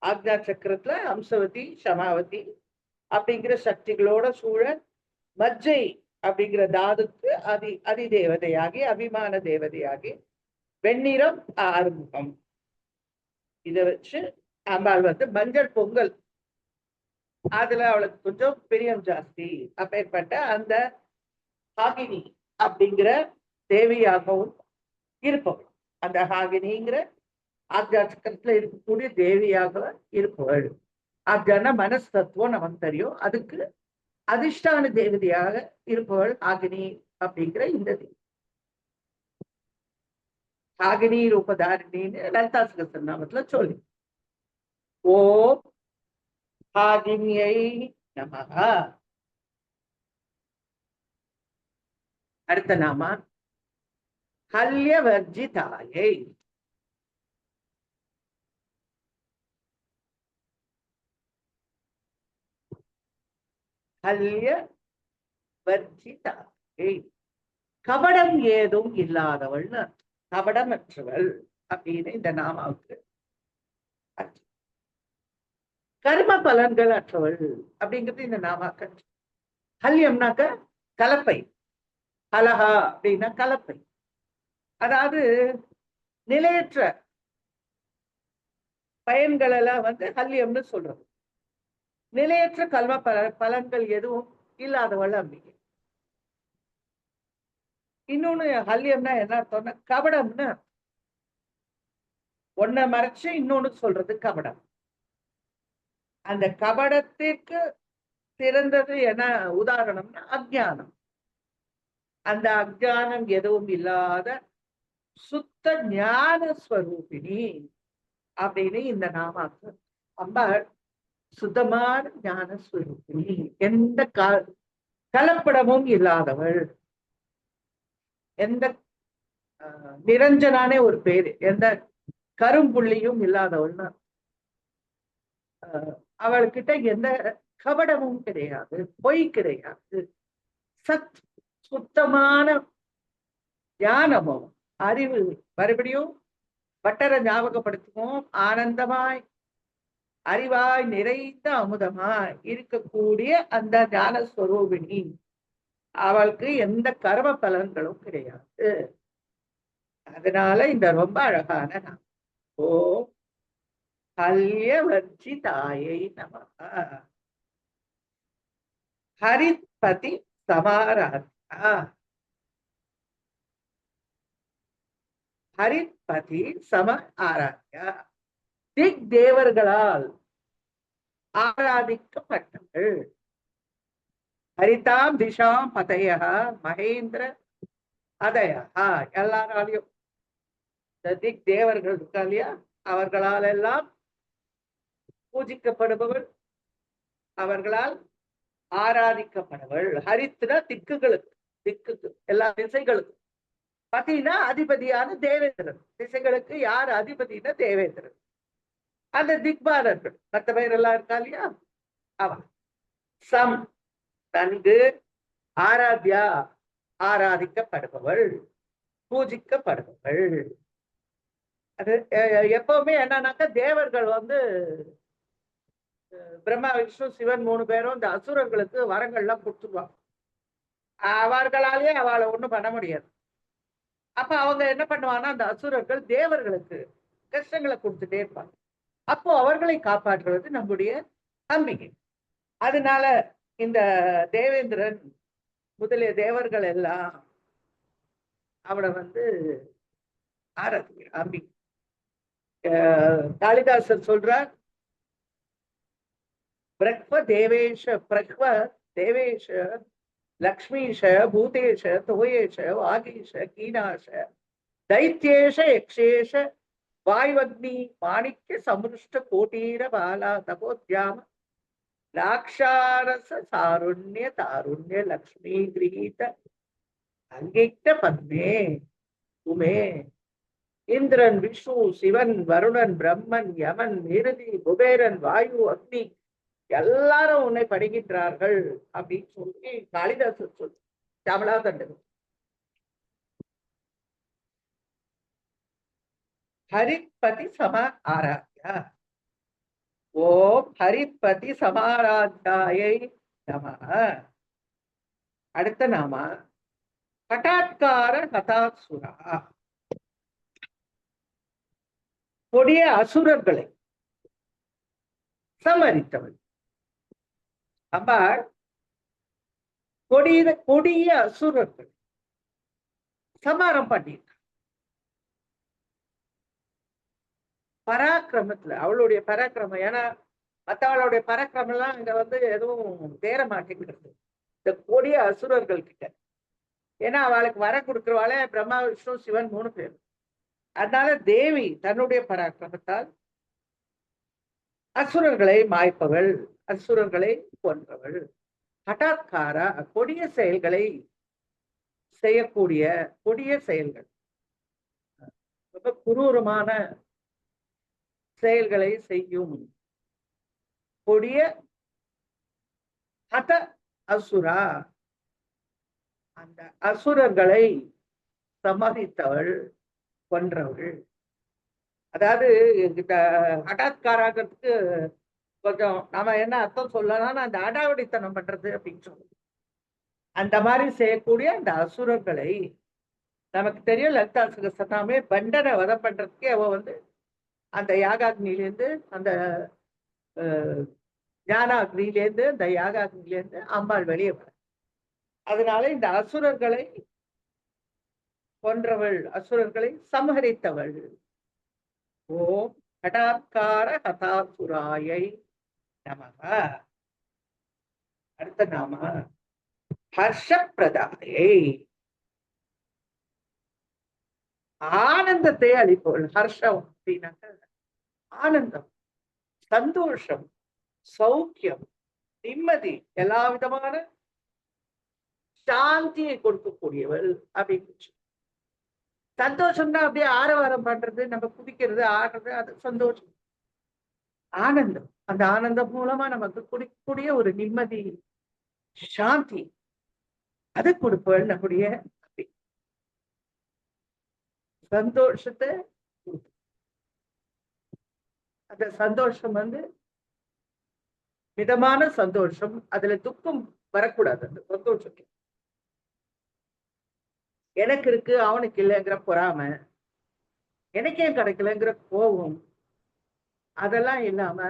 ஆக்ஞா சக்கரத்துல ஹம்சவதி சமாவதி அப்படிங்கிற சக்திகளோட சூழ மஜ்ஜை அப்படிங்கிற தாதுக்கு அதி தேவதையாகி, அபிமான தேவதையாகி, வெண்ணிறம் 6 முகம். இதை வச்சு அம்பாள் வந்து மஞ்சள் பொங்கல், அதுல அவளுக்கு கொஞ்சம் பிரியம் ஜாஸ்தி. அப்பேற்பட்ட அந்த ஹாகினி அப்படிங்கிற தேவியாகவும் இருப்பவள். அந்த ஹாகினிங்கிற ஆக்ஞா சக்கரத்துல இருக்கக்கூடிய தேவியாக இருப்பவள். ஆக்ஞான மனஸ்தத்துவம் நமக்கு தெரியும். அதுக்கு அதிஷ்டான தேவதையாக இருப்பவள் ஆகினி அப்படிங்கிற இந்த தேவி. காகினி ரூபதாரிணின்னு லலிதா சகஸ்ரநாமத்துல சொல்லி. ஓம் காகினியை நமக. அடுத்த நாம ஹல்யவர்ஜிதாயை. ஹல்யவர்ஜிதாயை கபடம் ஏதும் இல்லாதவள்னு, கபடமற்றவள் அப்படின்னு இந்த நாமாவுக்கு. கர்ம பலன்கள் அற்றவள் அப்படிங்கிறது இந்த நாமாக்கள். ஹல்யம்னாக்க கலப்பை, அலஹா அப்படின்னா கலப்பை, அதாவது நிலையற்ற பயன்கள் எல்லாம் ஹல்யம்னு சொல்றது. நிலையற்ற கல்வ பலன்கள் எதுவும் இல்லாதவள் அப்படிங்க. இன்னொன்னு ஹல்யம்னா என்ன அர்த்தம்னா கபடம்னு, ஒன்ன மறைச்சு இன்னொன்னு சொல்றது கபடம். அந்த கபடத்திற்கு சிறந்தது என்ன உதாரணம்னா அஜ்ஞானம். அந்த அஜ்ஞானம் எதுவும் இல்லாத சுத்த ஞான ஸ்வரூபிணி அப்படின்னு இந்த நாமாக்கு. அம்பாள் சுத்தமான ஞான ஸ்வரூபிணி, எந்த கலப்படமும் இல்லாதவள், எந்த நிரஞ்சனானே ஒரு பேரு, எந்த கரும்புள்ளியும் இல்லாதவள்னா அவள்கிட்ட எந்த கபடமும் கிடையாது, பொய் கிடையாது, சத் சுத்தமான ஞானமும் அறிவு. மறுபடியும் பட்டரை ஞாபகப்படுத்துவோம், ஆனந்தமாய் அறிவாய் நிறைந்த அமுதமாய் இருக்கக்கூடிய அந்த ஞானஸ்வரூபிணி, அவளுக்கு எந்த கர்ம பலன்களும் கிடையாது. அதனால இந்த ரொம்ப அழகான நாம் ஓ ஹல்யவர்ஜிதாயை நமக. ஹரித்பதி சமாராத்யா. ஹரித்பதி சம ஆராத்யா, திக் தேவர்களால் ஆராதிக்கப்பட்டவள். ஹரிதாம் திஷாம் பதய மகேந்திர அதய. எல்லாராலையும் திக் தேவர்கள் இருக்கா இல்லையா, அவர்களால் எல்லாம் பூஜிக்கப்படுபவள், அவர்களால் ஆராதிக்கப்படுவள். ஹரித்னா திக்குகளுக்கு, திக்குக்கு எல்லா திசைகளுக்கும். பதினா அதிபதியான தேவேந்திரன். திசைகளுக்கு யார் அதிபதினா தேவேந்திரன். அந்த திக்பாலர்கள் மற்ற பேர் எல்லாம் இருக்கா இல்லையா, அவன் சம் நன்கு ஆராத்யா ஆராதிக்கப்படுபவள், பூஜிக்கப்படுபவள். அது எப்பவுமே என்னன்னாக்கா தேவர்கள் பிரம்மா விஷ்ணு சிவன் 3 பேரும் இந்த அசுரர்களுக்கு வரங்கள்லாம் கொடுத்துருவாங்க. அவர்களாலே அவளை ஒண்ணும் பண்ண முடியாது. அப்ப அவங்க என்ன பண்ணுவாங்கன்னா அந்த அசுரர்கள் தேவர்களுக்கு கஷ்டங்களை கொடுத்துட்டே இருப்பாங்க. அப்போ அவர்களை காப்பாற்றுவது நம்முடைய நம்பிக்கை. அதனால இந்த தேவேந்திரன் முதலிய தேவர்கள் எல்லாம் அவளை ஆராதிக்கிறார். அம்பிகை. காளிதாசர் சொல்றார், பிரக்வ தேவேஷ பிரக்வ தேவேஷ லக்ஷ்மீஷ பூதேஷ தோயேஷ வாகீஷ கீனாஷ தைத்யேஷ யக்ஷேஷ வாய்வக்னி மாணிக்க சம்ருஷ்ட கோட்டீர பாலா தபோத்யாம லாக்ஷாரச சாருண்ய தாருண்ய லக்ஷ்மி கிரீத அங்கிட்ட பத்மே உமே. இந்திரன் விஷ்ணு சிவன் வருணன் பிரம்மன் யமன் நிருதி குபேரன் வாயு அக்னி எல்லாரும் உன்னை படுகின்றார்கள் அப்படின்னு சொல்லி காளிதாசர் சொல்லி தமிழா தண்டது. ஹரித்பதி சம ஆராத்யா. ஓம் ஹரித்பதி சமாராத்யாயை நமஹ. அடுத்த நாம கட்டாத்கார ஹதாசுரா. கொடிய அசுரர்களை சமரித்தவள் அம்பாள். கொடிய அசுரர்கள் சமாரம் பண்ணியிருக்க. பராக்கிரமத்துல அவளுடைய பராக்கிரமம், ஏன்னா மற்றவளுடைய பராக்கிரமம் எல்லாம் இங்க எதுவும் தேர மாட்டேங்கிறது இந்த கொடிய அசுரர்கள் கிட்ட. ஏன்னா அவளுக்கு வர கொடுக்குறவாளே பிரம்மா விஷ்ணு சிவன் 3 பேர். அதனால தேவி தன்னுடைய பராக்கிரமத்தால் அசுரர்களை மாய்ப்பவள், அசுரர்களை கொன்றவள். ஹட்டாத்காரா கொடிய செயல்களை செய்யக்கூடிய, கொடிய செயல்கள், ரொம்ப குரூரமான செயல்களை செய்யும் கொடிய ஹத அசுரா, அந்த அசுரர்களை சமாளித்தவள், கொன்றவள். அதாவது இந்த ஹடாத்காராங்கிறதுக்கு கொஞ்சம் நாம என்ன அர்த்தம் சொல்லலாம், அந்த அடாவடித்தனம் பண்றது அப்படின்னு சொல்லுவோம். அந்த மாதிரி செய்யக்கூடிய அந்த அசுரர்களை, நமக்கு தெரியும் லலிதா சகஸ்ரநாமே பண்டனை வதம் பண்றதுக்கே அவ அந்த யாகாக்னிலேருந்து, அந்த ஞானாக்னிலேருந்து, அந்த யாகாக்னிலேருந்து அம்பாள் வெளியே வர. அதனால இந்த அசுரர்களை கொன்றவள், அசுரர்களை சம்ஹரித்தவள். ஓம் ஹடாத்கார ஹதாசுராயை நமக. அடுத்த நாம ஹர்ஷப்பிரதாயை, ஆனந்தத்தை அளிப்பவள். ஹர்ஷம் அப்படின்னாக்க ஆனந்தம், சந்தோஷம், சௌக்கியம், நிம்மதி, எல்லா விதமான சாந்தியை கொடுக்கக்கூடியவள் அப்படின்னு. சந்தோஷம்னா அப்படியே ஆரவாரம் பண்றது, நம்ம குதிக்கிறது, ஆடுறது, அது சந்தோஷம். ஆனந்தம், அந்த ஆனந்தம் மூலமா நமக்கு குடிக்கக்கூடிய ஒரு நிம்மதி, சாந்தி, அதை கொடுப்பவள் நம்முடைய சந்தோஷத்தை. அந்த சந்தோஷம் மிதமான சந்தோஷம், அதுல துக்கம் வரக்கூடாது. அந்த சந்தோஷம் எனக்கு இருக்கு அவனுக்கு இல்லைங்கிற பொறாம, எனக்கே கிடைக்கலங்கிற கோபம், அதெல்லாம் இல்லாம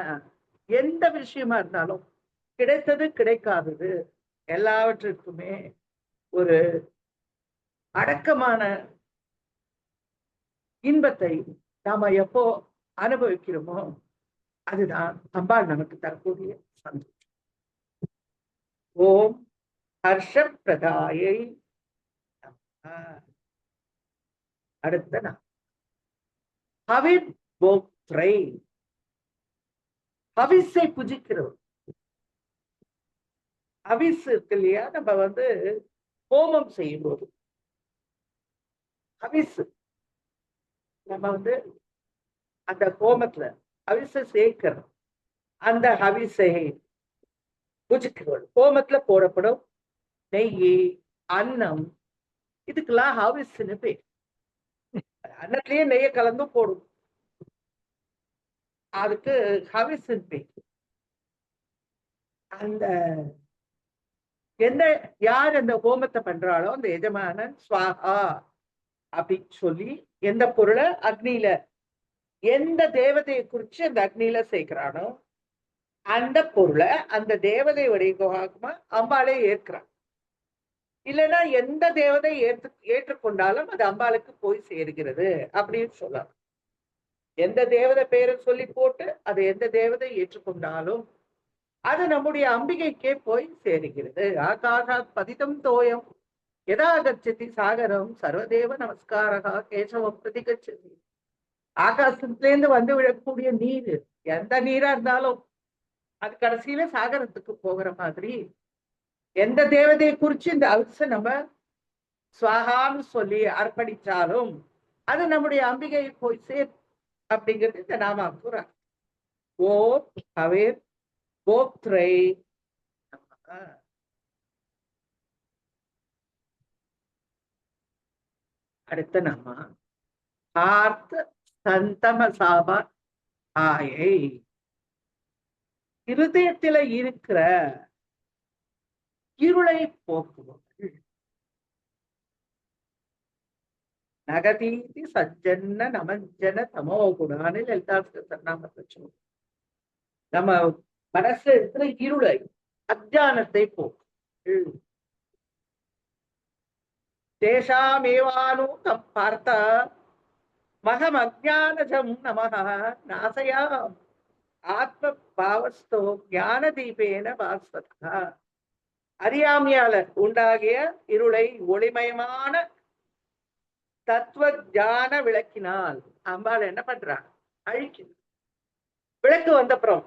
எந்த விஷயமா இருந்தாலும் கிடைத்தது கிடைக்காதது எல்லாவற்றிற்குமே ஒரு அடக்கமான இன்பத்தை நாம எப்போ அனுபவிக்கிறோமோ அதுதான் அம்பாள் நமக்கு தரக்கூடிய சந்தோஷம். ஓம் ஹர்ஷப்பிரதாயை. அடுத்த நாம் ஹவிர்போக்த்ரை, ஹவிஸை புஜிக்கிறோம். ஹவிஸ் இருக்கு இல்லையா, நம்ம ஹோமம் செய்யும் போது ஹவிஸ் நம்ம அந்த ஹோமத்துல ஹவிஸை சேர்க்கிறோம். அந்த ஹவிஸை புஜிக்கிறோம். ஹோமத்துல போடப்படும் நெய், அன்னம், இதுக்கெல்லாம் ஹவிஸ்ன்னு பேர். அன்னத்திலேயே நெய்ய கலந்து போடும், அதுக்கு ஹவிஸ்ன்னு பேர். அந்த யார் அந்த ஹோமத்தை பண்றாளோ அந்த எஜமானன் ஸ்வாஹா அப்படின்னு சொல்லி எந்த பொருளை அக்னியில, எந்த தேவதையை குறிச்சு அந்த அக்னியில சேர்க்கிறானோ அந்த பொருளை அந்த தேவதை வடிவமா அம்பாளே ஏற்கிறான். இல்லைன்னா எந்த தேவதை ஏற்றுக்கொண்டாலும் அது அம்பாளுக்கு போய் சேருகிறது அப்படின்னு சொல்லலாம். எந்த தேவதை பேரை சொல்லி போட்டு அது எந்த தேவதை ஏற்றுக்கொண்டாலும் அது நம்முடைய அம்பிகைக்கே போய் சேருகிறது. ஆகாஷாத் பதிதம் தோயம் எதா கச்சதி சாகரம் சர்வதேவ நமஸ்காரகா கேசவம் பிரதிகச்சதி. ஆகாசத்திலேருந்து விழக்கூடிய நீர், எந்த நீரா இருந்தாலும் அது கடைசியில சாகரத்துக்கு போகிற மாதிரி எந்த தேவதையை குறிச்சு இந்த அவிச நம்ம சுவாகான்னு சொல்லி அர்ப்பணிச்சாலும் அது நம்முடைய அம்பிகை போய் சேர் அப்படிங்கிறது இந்த நாம கூறாங்க. ஓ ஹவிர் போக்த்ரை. அடுத்த நாம ஆர்த்த சந்தமசாப ஆயை, இருதயத்தில இருக்கிற இருளை போக்குவர்கள். நகதீதி சஜ்ஜன்ன நமஞ்சன தமோகுணான்னு லலிதா சகஸ்ரநாமத்தை சொல்லுவோம். நம்ம மனசுல இருக்கிற இருளை, அஜானத்தை போக்கு. தேஷாமேவானு தம் பார்த்த மகம் அஜானஜம் நமஹ நாசயாம் ஆத்ம பாவஸ்தோ ஞான தீபேன பாஸ்வதா. அறியாமையால உண்டாகிய இருளை ஒளிமயமான தத்துவ ஞான விளக்கினால் அம்பாள் என்ன பண்றான்? அழிக்குது. விளக்கு வந்தப்புறம்,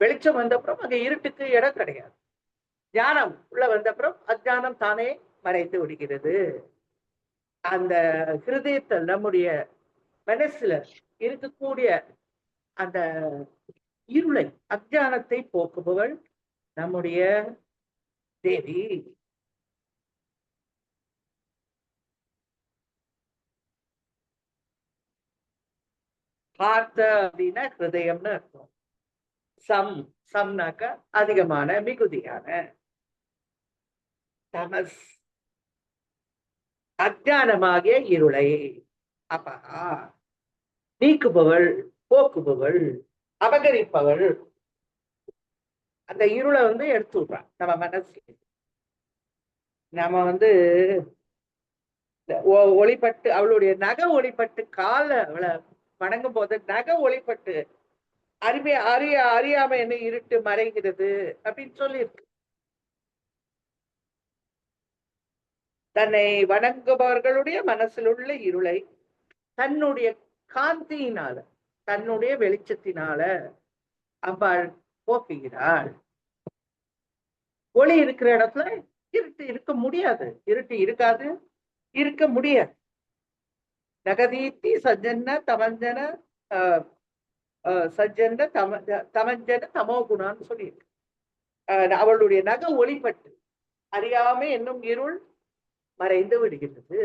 வெளிச்சம் வந்தப்புறம் அங்க இருட்டுக்கு இடம் கிடையாது. ஞானம் உள்ள வந்தப்புறம் அஜானம் தானே மறைத்து விடுகிறது. அந்த ஹிருதயத்தில் நம்முடைய மனசுல இருக்கக்கூடிய அந்த இருளை, அஜானத்தை போக்குபவள் நம்முடைய தேவி. பார்த்த அப்படின்னா ஹிருதயம்னு அர்த்தம். சம், சம்னாக்க அதிகமான, மிகுதியான. தமஸ் அஜானமாகிய இருளை அப்பா நீக்குபவள், போக்குபவள், அபகரிப்பவள். அந்த இருளை எடுத்து விடுறான் நம்ம மனசுல. நம்ம ஒளிப்பட்டு அவளுடைய நகை ஒளிப்பட்டு கால அவளை வணங்கும் போது நகை ஒளிப்பட்டு அறியாம என்ன இருட்டு மறைகிறது அப்படின்னு சொல்லியிருக்கு. தன்னை வணங்குபவர்களுடைய மனசில் உள்ள இருளை தன்னுடைய காந்தியினால, தன்னுடைய வெளிச்சத்தினால அம்பாள் போக்குகிறாள். ஒளி இருக்கிற இடத்துல இருட்டு இருக்க முடியாது. இருட்டு இருக்காது, இருக்க முடியாது. நகதீத்தி சஜ்ஜன தமஞ்சன சஜ்ஜன தமஞ்சன தமோகுணான்னு சொல்லியிருக்கு. அவளுடைய நகை ஒளிப்பட்டு அறியாம என்னும் இருள் மறைந்து விடுகிறது.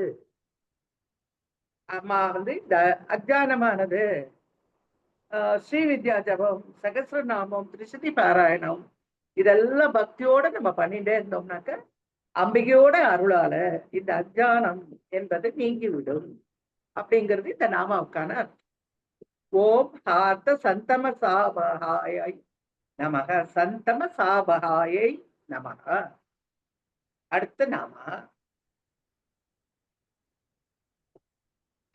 அம்மா இந்த அஜானமானது ஸ்ரீவித்யா ஜபம், சகசிரநாமம், திரிசதி பாராயணம் இதெல்லாம் பக்தியோட நம்ம பண்ணிட்டே இருந்தோம்னாக்க அம்பிகையோட அருளால இந்த அஜானம் என்பது நீங்கிவிடும் அப்படிங்கிறது இந்த நாமாவுக்கான அர்த்தம். ஓம் ஹார்த்த சந்தம சாபகாயை நமக, சந்தம சாபகாயை நமக. அடுத்த நாமா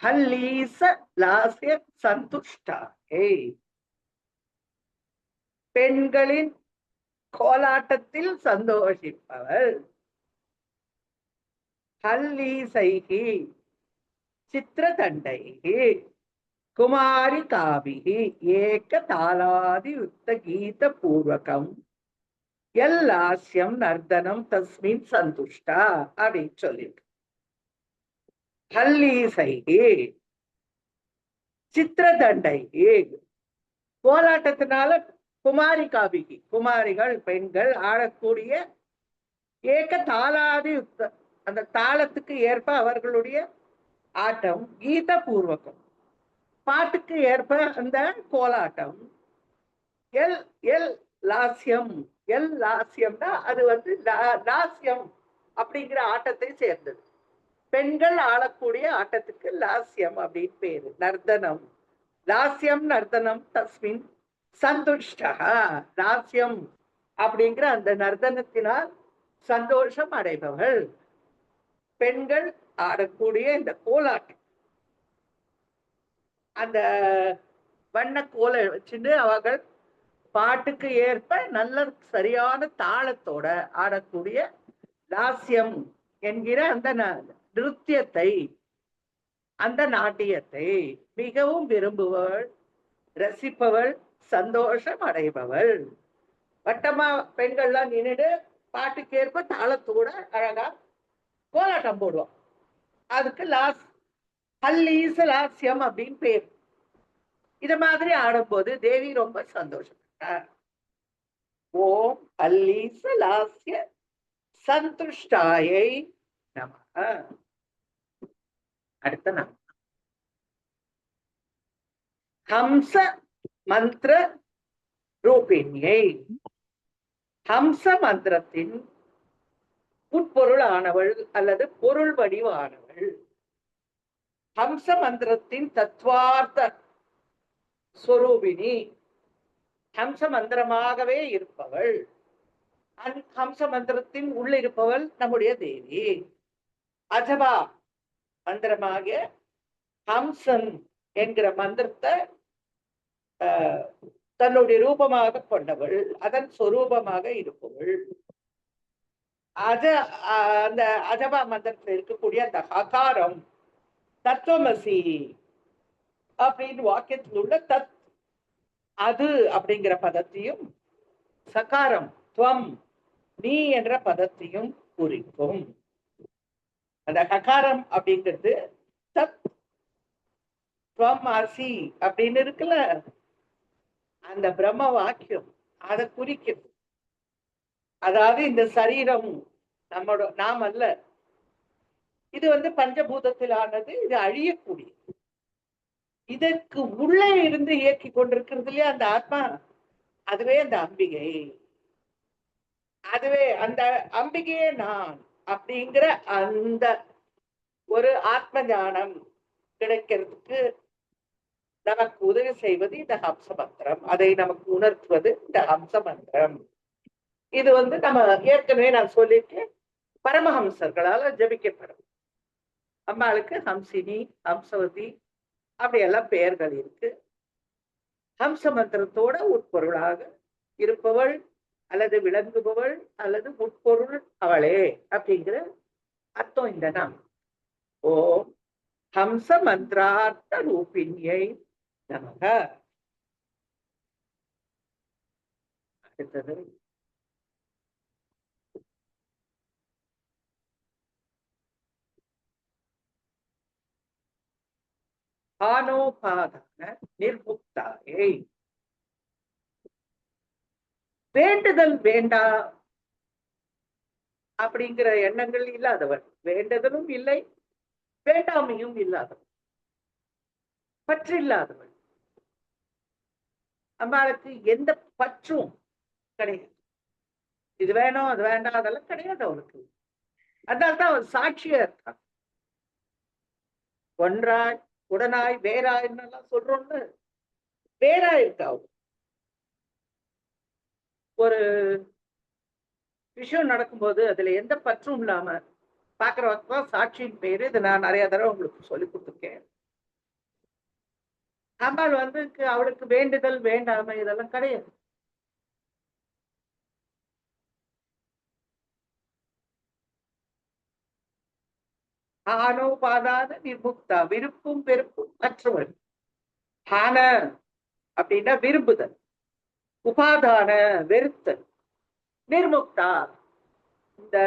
ஹல்லீச லாஸ்ய சந்துஷ்டாயை, பெண்களின் கோலாட்டத்தில் சந்தோஷிப்பவள். ஹல்லீசைகி சித்திரதண்டைகி குமாரி காபிகி ஏக தாலாதி யுக்த கீத பூர்வகம் எல்லாஸ்யம் நர்தனம் தஸ்மின் சந்துஷ்டா அப்படின்னு சொல்லிட்டு. ஹல்லீசைகி சித்திரதண்டைகி கோலாட்டத்தினால, குமாரி காபிகி குமாரிகள் பெண்கள் ஆடக்கூடிய ஏக தாளாதி யுக்த அந்த தாளத்துக்கு ஏற்ப அவர்களுடைய ஆட்டம், கீத பூர்வகம் பாட்டுக்கு ஏற்ப அந்த கோலாட்டம். எல் எல் லாஸ்யம், எல் லாஸ்யம்னா அது லாஸ்யம் அப்படிங்கிற ஆட்டத்தை சேர்ந்தது. பெண்கள் ஆடக்கூடிய ஆட்டத்துக்கு லாஸ்யம் அப்படின்னு பேரு. நர்தனம், லாஸ்யம் நர்தனம் தஸ்மின் சந்துஷ்டா. லாஸ்யம் அப்படிங்கிற அந்த நர்தனத்தினால் சந்தோஷம் அடைபவள் பெண்கள் ஆடக்கூடிய இந்த கோலாட்டம். அந்த வண்ண கோலை வச்சுட்டு அவர்கள் பாட்டுக்கு ஏற்ப நல்ல சரியான தாளத்தோட ஆடக்கூடிய லாஸ்யம் என்கிற அந்த நிருத்தியத்தை, அந்த நாட்டியத்தை மிகவும் விரும்புபவள், ரசிப்பவள், சந்தோஷம் அடைபவள். வட்டமா பெண்கள்லாம் நின்றுட்டு பாட்டுக்கு ஏற்ப தாளத்தோட அழகா கோலாட்டம் போடுவோம். அதுக்கு ஹல்லீச லாஸ்யம் அப்படின்னு பேர். இத மாதிரி ஆடும்போது தேவி ரொம்ப சந்தோஷப்பட்டார். ஓம் ஹல்லீச லாஸ்ய சந்துஷ்டாயை நமக. அடுத்த நாமம் ஹம்ச மந்திர ரூபிணியை. ஹம்ச மந்திரத்தின் உட்பொருள் ஆனவள் அல்லது பொருள் வடிவானவள். ஹம்ச மந்திரத்தின் தத்துவார்த்த ஸ்வரூபிணி, ஹம்ச மந்திரமாகவே இருப்பவள். ஹம்ச மந்திரத்தின் உள்ள இருப்பவள் நம்முடைய தேவி. அஜபா மந்திரமாக ஹம்சன் என்கிற மந்திரத்தை தன்னுடைய ரூபமாக கொண்டவள், அதன் சொரூபமாக இருப்பவள். அந்த அஜபா மந்திரத்தில் இருக்கக்கூடிய அந்த ஹகாரம் தத்துவமசி அப்படின்னு வாக்கியத்தில் உள்ள தத் அது அப்படிங்கிற பதத்தையும், சகாரம் துவம் நீ என்ற பதத்தையும் குறிக்கும். அந்த ககாரம் அப்படிங்கிறது தத் துவம் அசி அப்படின்னு இருக்குல்ல, அந்த பிரம்ம வாக்கியம் அதை குறிக்கும். அதாவது இந்த சரீரம் நாம் அல்ல, இது பஞ்சபூதத்தில் ஆனது, இது அழியக்கூடியது. இதற்கு உள்ளே இருந்து இயக்கி கொண்டிருக்கிறது இல்லையா அந்த ஆத்மா, அதுவே அந்த அம்பிகை. அதுவே அந்த அம்பிகையே நான் அப்படிங்கிற அந்த ஒரு ஆத்ம ஞானம் கிடைக்கிறதுக்கு நமக்கு உதவி செய்வது இந்த ஹம்ச மந்திரம். அதை நமக்கு உணர்த்துவது இந்த ஹம்ச மந்திரம். இது நம்ம ஏற்கனவே நான் சொல்லியிருக்கேன், பரமஹம்சர்களால ஜபிக்கப்படும். அம்மாளுக்கு ஹம்சினி, ஹம்சவதி அப்படியெல்லாம் பெயர்கள் இருக்கு. ஹம்ச மந்திரத்தோட உட்பொருளாக இருப்பவள் அல்லது விளங்குபவள் அல்லது உட்பொருள் அவளே அப்படிங்கிற அர்த்தம் இந்த நாம். ஓம் ஹம்ச மந்திரார்த்த ரூபிணியை நமக. அடுத்தது ஆனோபாதான நிர்முக்தாயை. வேண்டுதல் வேண்டா அப்படிங்கிற எண்ணங்கள் இல்லாதவன், வேண்டுதலும் இல்லை வேண்டாமையும் இல்லாதவன், பற்றில்லாதவன். அம்மாளுக்கு எந்த பற்றும் கிடையாது. இது வேணும் அது வேண்டாம் அதெல்லாம் கிடையாது அவளுக்கு. அதனால்தான் அவன் சாட்சியா இருக்கான். ஒன்றாய் உடனாய் வேறாய்ன்னு சொல்றோம்னு வேறா இருக்கா. ஒரு விஷயம் நடக்கும்போது அதுல எந்த பற்றும் இல்லாம பாக்குறவங்க சாட்சியின் பேரு. இதை நான் நிறைய தடவை உங்களுக்கு சொல்லி கொடுத்துருக்கேன். அம்பாள் அவளுக்கு வேண்டுதல் வேண்டாம இதெல்லாம் கிடையாது. ஆனோபாதான நிர்முக்தா, விருப்பும் வெறுப்பும் மற்றவள். ஆன அப்படின்னா விரும்புதல், உபாதான வெறுத்தல், நிர்முக்தா இந்த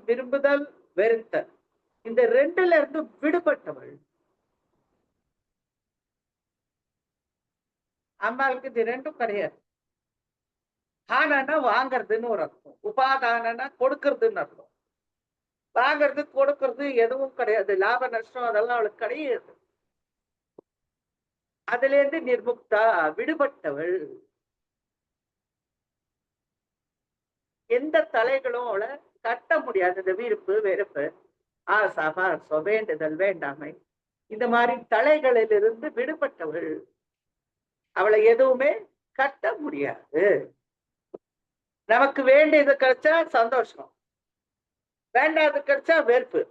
விரும்புதல் வெறுத்தல், இந்த ரெண்டுல இருந்து விடுபட்டவள். அம்பாளுக்கு இது ரெண்டும் கிடையாது. ஆனா வாங்கறதுன்னு ஒரு அர்த்தம், உபாதானா கொடுக்கறதுன்னு அர்த்தம். வாங்கறது கொடுக்கறது எதுவும் கிடையாது, லாப நஷ்டம் அதெல்லாம் அவளுக்கு கிடையாது. அதுல இருந்து நிர்முக்தா விடுபட்டவள். எந்த தலைகளும் அவளை கட்ட முடியாது. இந்த விருப்பு வெறுப்பு, ஆசா பாசம், வேண்டுதல் வேண்டாமை, இந்த மாதிரி தலைகளிலிருந்து விடுபட்டவள். அவளை எதுவுமே கட்ட முடியாது. நமக்கு வேண்டியது கிடைச்சா சந்தோஷம், வேண்டாது கிடைச்சா வெறுப்பு,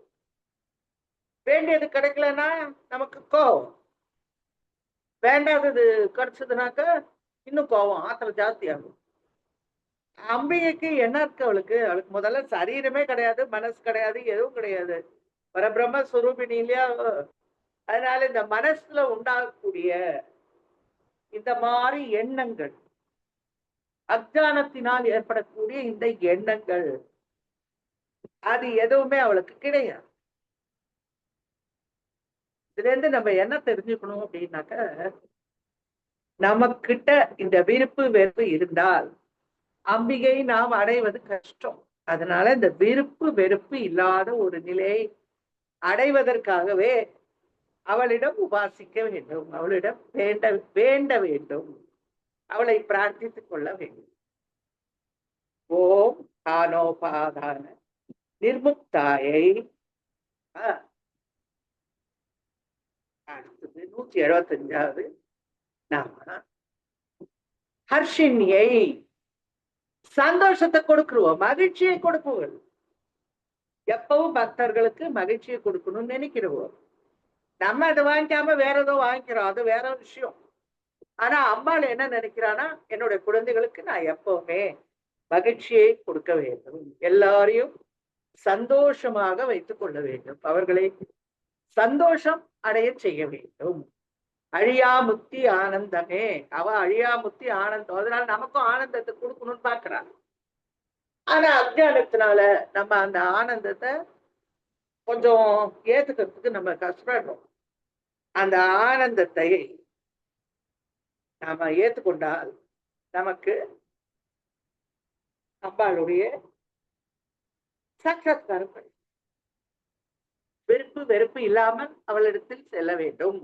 வேண்டியது கிடைக்கலன்னா நமக்கு கோபம், வேண்டாதது கிடைச்சதுனாக்க இன்னும் கோபம் ஆத்திரம் ஜாஸ்தி ஆகும். அம்பிகைக்கு என்ன இருக்கு அவளுக்கு? அவளுக்கு முதல்ல சரீரமே கிடையாது, மனசு கிடையாது, எதுவும் கிடையாது, பரபிரம்ம சுரூபிணி இல்லையா. அதனால இந்த மனசுல உண்டாகக்கூடிய இந்த மாதிரி எண்ணங்கள், அஜானத்தினால் ஏற்படக்கூடிய இந்த எண்ணங்கள், அது எதுவுமே அவளுக்கு கிடையாது. இதுல இருந்து நம்ம என்ன தெரிஞ்சுக்கணும் அப்படின்னாக்க, நமக்கிட்ட இந்த விருப்பு வெறுப்பு இருந்தால் அம்பிகை நாம் அடைவது கஷ்டம். அதனால இந்த விருப்பு வெறுப்பு இல்லாத ஒரு நிலையை அடைவதற்காகவே அவளிடம் உபாசிக்க வேண்டும், அவளிடம் வேண்ட வேண்டும், அவளை பிரார்த்தித்துக் கொள்ள வேண்டும். ஓம் ஆனோபாதான நிர்முக்தாயை. அடுத்தது 175வது நாம ஹர்ஷினியை. சந்தோஷத்தை கொடுக்குறோம், மகிழ்ச்சியை கொடுப்பவள். எப்பவும் பக்தர்களுக்கு மகிழ்ச்சியை கொடுக்கணும்னு நினைக்கிறோம். நம்ம அதை வாங்கிக்காம வேற ஏதோ வாங்கிக்கிறோம், அது வேற விஷயம். ஆனா அம்பாள் என்ன நினைக்கிறான்னா, என்னுடைய குழந்தைகளுக்கு நான் எப்பவுமே மகிழ்ச்சியை கொடுக்க வேண்டும், எல்லாரையும் சந்தோஷமாக வைத்துக் கொள்ள வேண்டும், அவர்களை சந்தோஷம் அடைய செய்ய வேண்டும். அழியா முக்தி ஆனந்தமே. அவ அழியா முக்தி ஆனந்தம், அதனால நமக்கும் ஆனந்தத்தை கொடுக்கணும்னு பாக்குறாங்க. ஆனா அஜ்ஞானத்தினால நம்ம அந்த ஆனந்தத்தை கொஞ்சம் ஏத்துக்கிறதுக்கு நம்ம கஷ்டப்படுறோம். அந்த ஆனந்தத்தை நாம ஏத்துக்கொண்டால் நமக்கு அம்பாளுடைய சாட்சாத்காரம். வெறுப்பு வெறுப்பு இல்லாமல் அவளிடத்தில் செல்ல வேண்டும்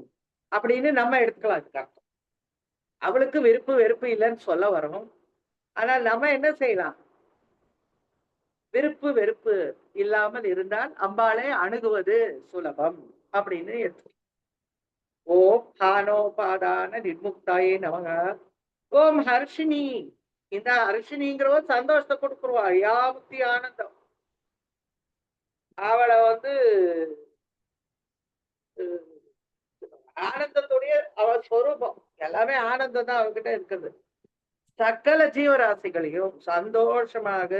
அப்படின்னு நம்ம எடுத்துக்கலாம். அதுக்கு அர்த்தம் அவளுக்கு விருப்பு வெறுப்பு இல்லைன்னு சொல்ல வரணும். ஆனால் நம்ம என்ன செய்யலாம்? விருப்பு வெறுப்பு இல்லாமல் இருந்தால் அம்பாளை அணுகுவது சுலபம் அப்படின்னு எடுத்துக்கலாம். ஓம் ஹானோபாதான நிர்முக்தாயே நமக. ஓம் ஹர்ஷினி. இந்த ஹர்ஷினிங்கிறவ சந்தோஷத்தை கொடுக்குருவா, யாவத்தி ஆனந்தம். அவளை ஆனந்தத்துடைய அவள் ஸ்வரூபம் எல்லாமே ஆனந்தம் தான் அவகிட்ட இருக்குது. சகல ஜீவராசிகளையும் சந்தோஷமாக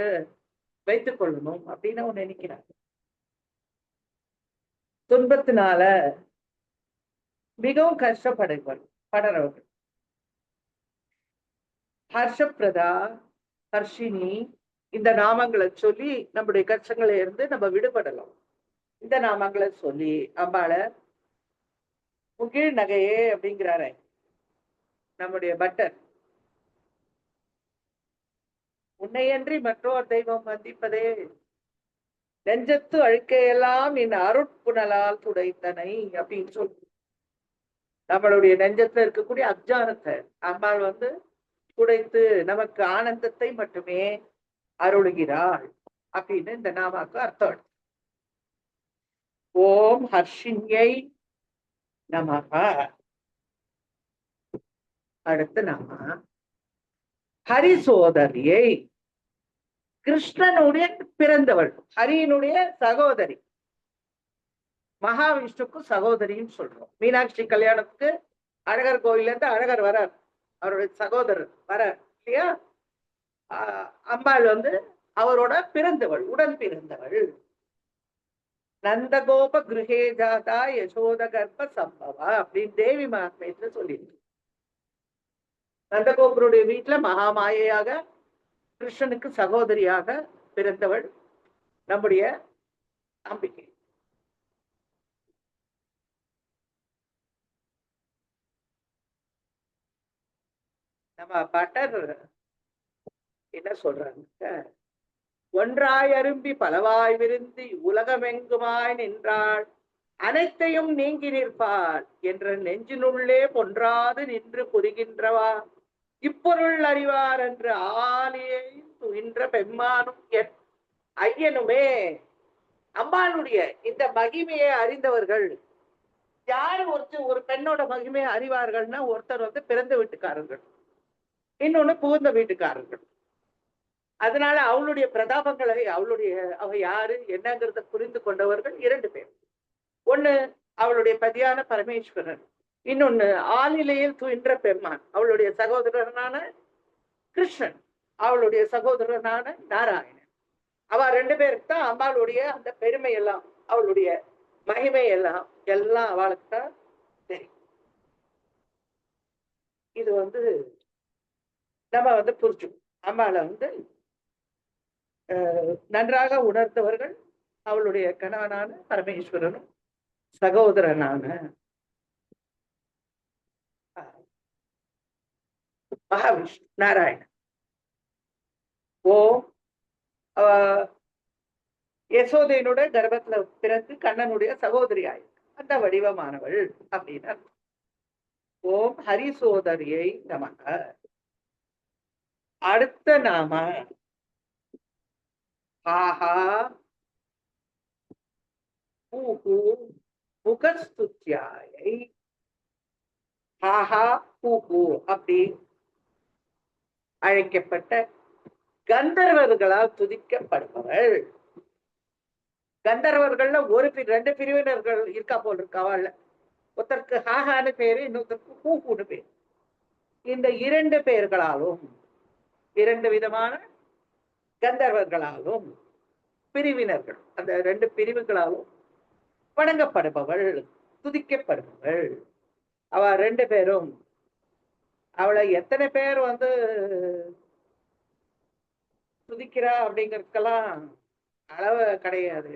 வைத்துக் கொள்ளணும் அப்படின்னு அவன் நினைக்கிறான். துன்பத்தினால மிகவும் படுறவர்கள் ஹர்ஷப்பிரதா, ஹர்ஷினி இந்த நாமங்களை சொல்லி நம்முடைய கஷ்டங்களை இருந்து நம்ம விடுபடலாம். இந்த நாமங்களை சொல்லி அம்பாள முகிழ் நகையே அப்படிங்கிறாரே நம்முடைய பட்டர், உன்னையன்றி மற்றோர் தெய்வம் வந்திப்பதே, நெஞ்சத்து அழுக்கையெல்லாம் என் அருட்புணலால் துடைத்தனை அப்படின்னு சொல்லி நம்மளுடைய நெஞ்சத்துல இருக்கக்கூடிய அஜ்ஞானத்தை அம்பாள் துடைத்து நமக்கு ஆனந்தத்தை மட்டுமே அருளுகிறாள் அப்படின்னு இந்த நாமாக்கு அர்த்தம். ஓம் ஹர்ஷின்யை நமக. அடுத்த நாம ஹரிசோதரியை, கிருஷ்ணனுடைய பிறந்தவள், ஹரியினுடைய சகோதரி, மகாவிஷ்ணுக்கு சகோதரின்னு சொல்றோம். மீனாட்சி கல்யாணத்துக்கு அழகர் கோயில இருந்து அழகர் வரார், அவருடைய சகோதரர் வரார் இல்லையா? அம்பாள் அவரோட பிறந்தவள், உடன் பிறந்தவள். நந்தகோப கிருஹே ஜாதா யசோத கர்ப்ப சம்பவா அப்படின்னு தேவி மகாத்மியத்துல சொல்லியிருக்கு. நந்தகோபருடைய வீட்டுல மகாமாயையாக கிருஷ்ணனுக்கு சகோதரியாக பிறந்தவள் நம்முடைய அம்பிகை. நம்ம பட்டர் என்ன சொல்றாங்க? ஒன்றாய் அரும்பி பலவாய் விருந்தி உலகமெங்குமாய் நின்றாள், அனைத்தையும் நீங்கி நிற்பாள் என்ற நெஞ்சினுள்ளே பொன்றாது நின்று புரிகின்றவா, இப்பொருள் அறிவார் என்று ஆலியை துயின்ற பெம்மானும் என் ஐயனுமே. அம்பாளுடைய இந்த மகிமையை அறிந்தவர்கள் யாரு? ஒரு பெண்ணோட மகிமையை அறிவார்கள்னா, ஒருத்தர் பிறந்த வீட்டுக்காரர்கள், இன்னொன்னு புகுந்த வீட்டுக்காரர்கள். அதனால அவளுடைய பிரதாபங்களை, அவ யாரு என்னங்கிறத புரிந்து கொண்டவர்கள் இரண்டு பேர். ஒண்ணு அவளுடைய பதியான பரமேஸ்வரன், இன்னொன்னு ஆளிலையில் துயின்ற பெருமான், அவளுடைய சகோதரனான கிருஷ்ணன், அவளுடைய சகோதரனான நாராயணன். அவ ரெண்டு பேருக்கு தான் அம்பாளுடைய அந்த பெருமை எல்லாம், அவளுடைய மகிமை எல்லாம் எல்லாம் அவளுக்கு தான் தெரியும். இது நம்ம புரிஞ்சு அம்பாளை நன்றாக உணர்ந்தவர்கள் அவளுடைய கணவனான பரமேஸ்வரனும் சகோதரனான மகாவிஷ்ணு நாராயணன். யசோதையினுடைய கர்ப்பத்துல பிறகு கண்ணனுடைய சகோதரி ஆயிருக்கு, அந்த வடிவமானவள் அப்படின்னு. ஓம் ஹரிசோதரியை நமக. அடுத்த நாம ஆஹா பூஹு முகஸ்துத்யாயை. ஆஹா பூஹு அப்படி அழைக்கப்பட்ட கந்தர்வர்களால் துதிக்கப்படுபவள். கந்தர்வர்கள்ல ரெண்டு பிரிவினர்கள் இருக்கா போல் இருக்கவாள். ஒருத்தருக்கு ஹாஹான்னு பேரு, இன்னொருத்தருக்கு பூஹுன்னு பேரு. இந்த இரண்டு பேர்களாலும், இரண்டு விதமான கந்தர்வர்களாலும் பிரிவினர்கள், அந்த ரெண்டு பிரிவுகளாலும் வணங்கப்படுபவள், துதிக்கப்படுபவள். அவ ரெண்டு பேரும், அவளை எத்தனை பேர் துதிக்கிறா அப்படிங்கறதுக்கெல்லாம் அளவு கிடையாது.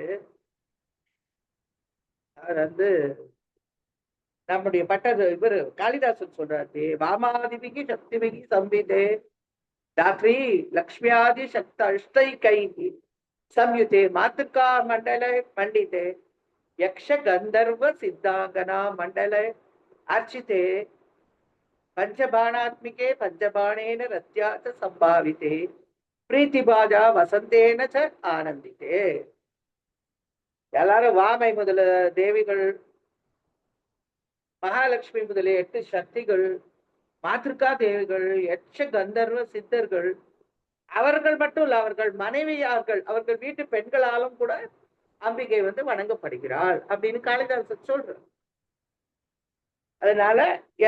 அவர் நம்முடைய பட்டது இவரு காளிதாசன் சொல்றாரு, வாமாதிபிகி சக்திபிகி சம்பிதே தாத்ரி லக்ஷ்மியாதி சக்த அஷ்டை கை சம்யுதே மாத்துக்கா மண்டல பண்டிதே யக்ஷ கந்தர்வ சித்தாங்கனா மண்டல அர்ச்சிதே பஞ்சபாணாத்மிகே பஞ்சபாணேன ரத்யாச்ச சம்பாவிதே பிரீத்திபாஜா வசந்தேன ச ஆனந்தித்தே. எல்லாரும் வாமை முதல தேவிகள், மகாலட்சுமி முதலிய 8 சக்திகள், மாத்திருக்கா தேவிகள், யட்ச கந்தர்வ சித்தர்கள், அவர்கள் மட்டும் இல்ல, அவர்கள் மனைவியார்கள், அவர்கள் வீட்டு பெண்களாலும் கூட அம்பிகை வணங்கப்படுகிறாள் அப்படின்னு காளிதாசன் சொல்றார். அதனால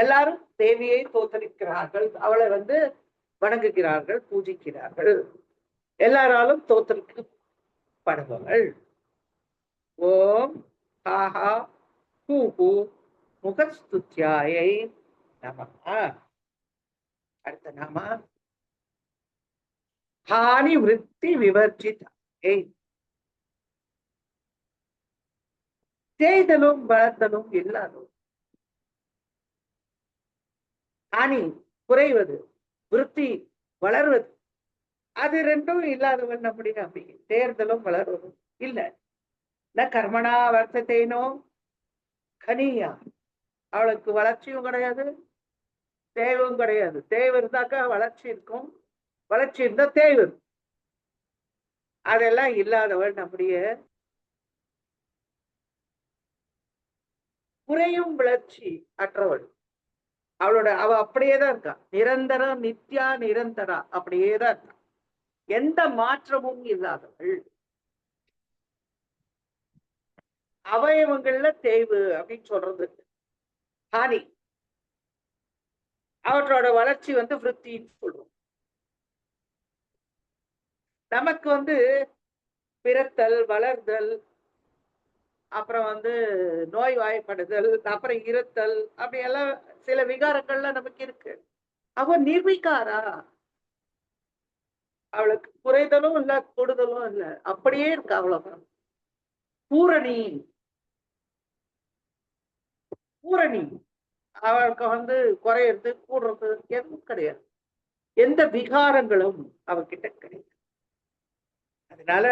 எல்லாரும் தேவியை தோத்தரிக்கிறார்கள், அவளை வணங்குகிறார்கள், பூஜிக்கிறார்கள், எல்லாராலும் தோத்தரிக்கப்படுபவள். ஓம் ஹாஹா ஹூஹு முகஸ்துத்யாயை நமஹ. அடுத்த நாம ஹானி விருத்தி விவர்ஜிதாயை. தேய்தலும் வளர்த்தலும் இல்லாதோ, ஹானி குறைவது, விருத்தி வளர்வது, அது ரெண்டும் இல்லாதவன் நம்முடைய அம்பிகை. தேர்தலும் வளர்வதும் இல்ல. ந கர்மணா வர்த்தத்தேனோ கனியா, அவளுக்கு வளர்ச்சியும் கிடையாது, தேவும் கிடையாது. தேவை இருந்தாக்கா வளர்ச்சி இருக்கும், வளர்ச்சி இருந்தா தேவை. அதெல்லாம் இல்லாதவள் நம்முடைய குறையும் வளர்ச்சி அற்றவள். அவ அப்படியேதான் இருக்கா, நிரந்தரம், நித்யா நிரந்தரா, அப்படியேதான் இருக்கா, எந்த மாற்றமும் இல்லாதவள். அவயவங்கள்ல தேய்வு அப்படின்னு சொல்றது ஹானி, அவற்றோட வளர்ச்சி விருத்தின்னு சொல்றோம். நமக்கு பிறத்தல், வளர்தல், அப்புறம் நோய் வாய்ப்படுதல், அப்புறம் இருத்தல், அப்படி எல்லாம் சில விகாரங்கள்ல நமக்கு இருக்கு. அவ நிர்விகாரா, அவளுக்கு குறைதலும் இல்ல, கூடுதலும் இல்ல, அப்படியே இருக்கு. அவ்வளவுதான். பூரணி, பூரணி, அவளுக்கு குறையிறது கூடுறது எதுவும் கிடையாது, எந்த விகாரங்களும் அவகிட்ட கிடையாது. அதனால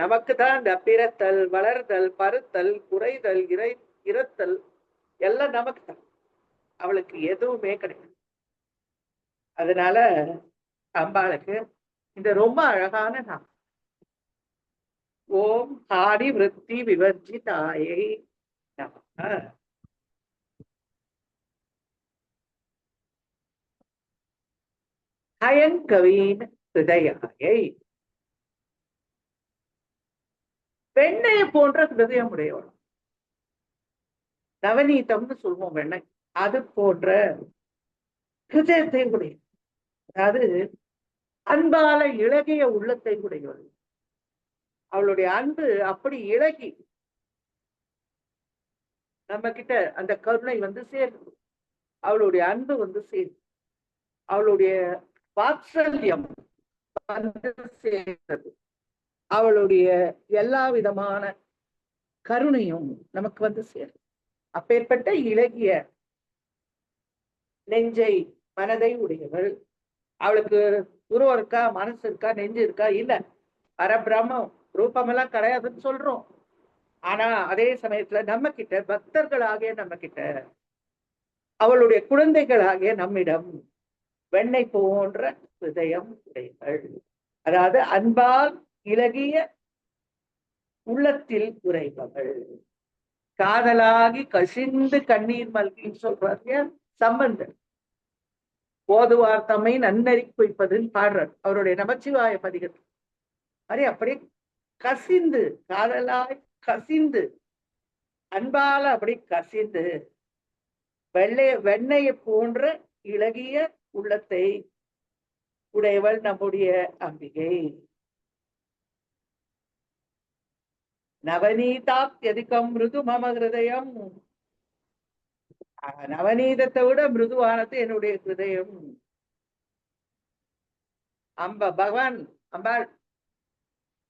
நமக்குதான் இந்த பிறத்தல், வளர்தல், பருத்தல், குறைதல், இறத்தல் எல்லாம் நமக்கு தான், அவளுக்கு எதுவுமே கிடையாது. அதனால அம்பாளுக்கு இந்த ரொம்ப அழகான நாம் ஓம் ஹாரி விருத்தி விவர்ஜிதாயை நமஹ. ஹயங்கவீன் ஹிருதயாயை, வெண்ணெய் போன்ற ஹிருதயம் உடையவள். நவநீதம்னு சொல்லுவோம் வெண்ணெய், அது போன்ற ஹிருதயத்தை உடைய, அதாவது அன்பால இளகிய உள்ளத்தை உடையவள். அவளுடைய அன்பு அப்படி இளகி நம்ம கிட்ட அந்த கருணை சேர்ந்து, அவளுடைய அன்பு சேர்ந்து, அவளுடைய வாத்சல்யம் சேர்ந்தது, அவளுடைய எல்லா விதமான கருணையும் நமக்கு சேரும். அப்பேற்பட்ட இளகிய நெஞ்சை, மனதை உடையவள். அவளுக்கு உருவம் இருக்கா, மனசு இருக்கா, நெஞ்சு இருக்கா? இல்ல, பரபிரம்மம் ரூபமெல்லாம் கிடையாதுன்னு சொல்றோம். ஆனா அதே சமயத்துல நம்ம கிட்ட, பக்தர்களாகிய நம்ம கிட்ட, அவளுடைய குழந்தைகளாகிய நம்மிடம் வெண்ணெய் போன்ற ஹிருதயம் உடையவள். அதாவது அன்பால் இளகிய உள்ளத்தில் உரைபவள். காதலாகி கசிந்து கண்ணீர் மல்கின்னு சொல்றாரு சம்பந்தன். போதுவார் தம்மை நன்னறி குய்ப்பதுன்னு பாடுறார் அவருடைய நமச்சிவாய பதிகத்தில். அது அப்படி கசிந்து, காதலாய் கசிந்து, அன்பால அப்படி கசிந்து, வெண்ணையை போன்ற இளகிய உள்ளத்தை உடையவள் நம்முடைய அம்பிகை. நவநீதாத்யதிகம் மிருது மம ஹிருதயம். நவநீதத்தை விட மிருதுவானது என்னுடைய ஹிருதயம். பகவான் அம்பாள்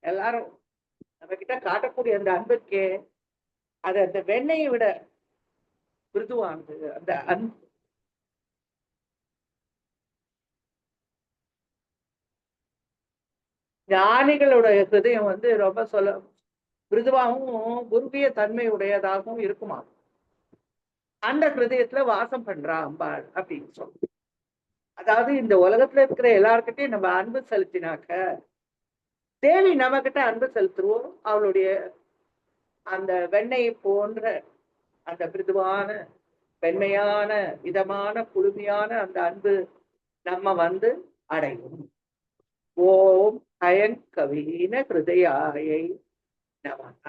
எல்லாரும் நம்ம கிட்ட காட்டக்கூடிய அந்த அன்புக்கே அது அந்த வெண்ணையை விட மிருதுவானது அந்த அன்பு. ஞானிகளுடைய ஹிருதயம் ரொம்ப மிருதுவாகவும் குருவிய தன்மை உடையதாகவும் இருக்குமா. அந்த ஹிருதயத்துல வாசம் பண்றா அம்பாள் அப்படின்னு சொல்ல. அதாவது இந்த உலகத்துல இருக்கிற எல்லார்கிட்டையும் நம்ம அன்பு செலுத்தினாக்க தேவி நம்ம கிட்ட அன்பு செலுத்துருவோம். அவளுடைய அந்த வெண்ணெய் போன்ற அந்த மிருதுவான வெண்மையான இதமான குளுமையான அந்த அன்பு நம்ம அடையும். ஓம் அயங்கவீன ஹிருதயாயை நமக.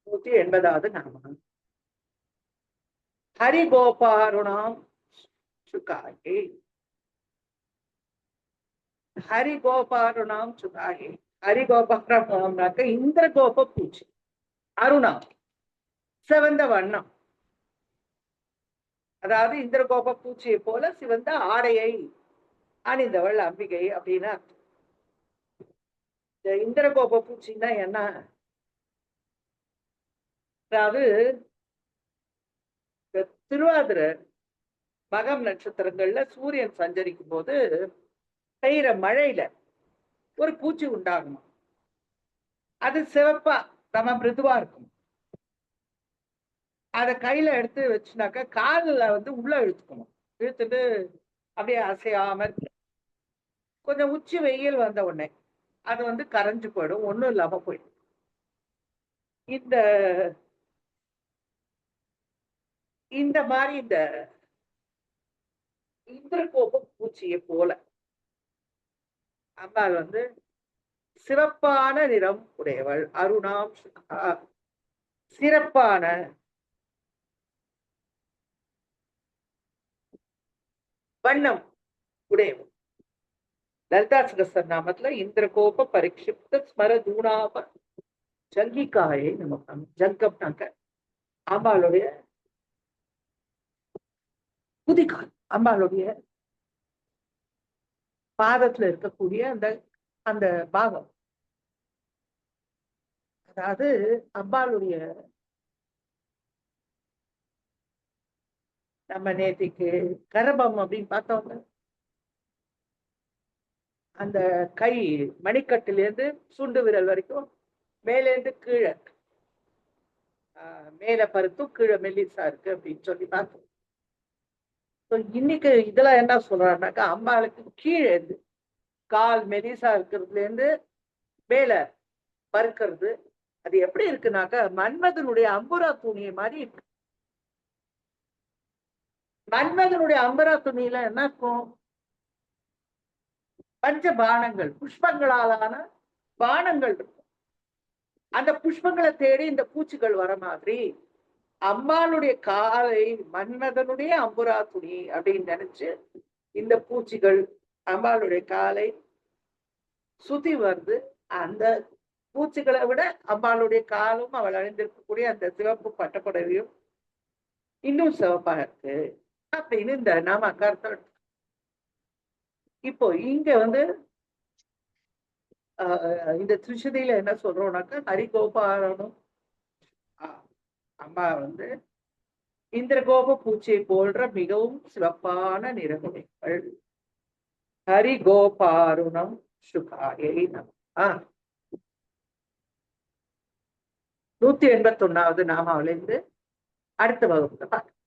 180வது நாமம். ஹரிகோபாருணாம் சுகாயே. ஹரிகோபாருணாம் சுகாயே. ஹரிகோபாரம்னாக்க இந்திரகோப பூச்சி. அருணா சிவந்த வண்ணம். அதாவது இந்திரகோப பூச்சியை போல சிவந்த ஆடையை அணிந்தவள் அம்பிகை அப்படின்னா. இந்த இந்திரகோப பூச்சின்னா என்ன? அதாவது திருவாதிர மகம் நட்சத்திரங்கள்ல சூரியன் சஞ்சரிக்கும் போது பெய்கிற மழையில ஒரு பூச்சி உண்டாகணும். அது சிவப்பா நம்ம மிருதுவா இருக்கும். அதை கையில எடுத்து வச்சுனாக்க காலில் உள்ள இழுத்துக்கணும். இழுத்துட்டு அப்படியே அசையாம கொஞ்சம் உச்சி வெயில் வந்த உடனே அது கரைஞ்சு போயிடும், ஒன்றும் இல்லாம போயிடும். இந்த மாதிரி இந்த இந்திரகோப பூச்சியை போல அம்பாள் சிறப்பான நிறம் உடையவள். அருணாம் சிறப்பான வண்ணம் உடையவள். லலிதா சகஸ்ரநாமத்துல இந்திரகோப பரிக்ஷிப்த ஸ்மர தூணாப ஜங்கிகாயை நமக்கு ஜங்கம்னாக்க அம்பாளுடைய குதிகால். அம்பாளுடைய பாதத்துல இருக்கக்கூடிய அந்த அந்த பாகம். அதாவது அம்பாளுடைய நம்ம நேத்திக்கு கரபம் அப்படின்னு பார்த்தோம்ல, அந்த கை மணிக்கட்டிலேருந்து சுண்டு விரல் வரைக்கும் மேலேருந்து கீழே மேல பருத்தும் கீழே மெல்லிசா இருக்கு அப்படின்னு சொல்லி பார்த்தோம். இன்னைக்கு இதுல என்ன சொல்றாருனாக்கா அம்பாளுக்கு கீழே இருந்து கால் மெலிசா இருக்கிறதுல இருந்து மேல பருக்கிறது அது எப்படி இருக்குனாக்க மன்மதனுடைய அம்புரா துணியை மாதிரி இருக்கு. மன்மதனுடைய அம்புரா துணியில என்ன இருக்கும்? பஞ்ச பானங்கள், புஷ்பங்களாலான பானங்கள் இருக்கும். அந்த புஷ்பங்களை தேடி இந்த பூச்சிகள் வர மாதிரி அம்பாளுடைய காலை மன்மதனுடைய அம்புரா துணி அப்படின்னு நினைச்சு இந்த பூச்சிகள் அம்பாளுடைய காலை சுத்தி வருது. அந்த பூச்சிகளை விட அம்பாளுடைய காலும் அவள் அணிந்திருக்கக்கூடிய அந்த சிவப்பு பட்டப்புடவையும் இன்னும் சிவப்பா இருக்கு அப்படின்னு இந்த நாம கருத்து. இப்போ இங்க இந்த திருஷதியில என்ன சொல்றோம்னாக்கா ஹரிகோபாலனும் அம்மா இந்திரகோப பூச்சியை போன்ற மிகவும் சிவப்பான நிறமுடைகள். ஹரிகோபாருணம் சுகாயை நம. 181வது நாமாவிலிருந்து அடுத்த வகுப்புல பார்க்கலாம்.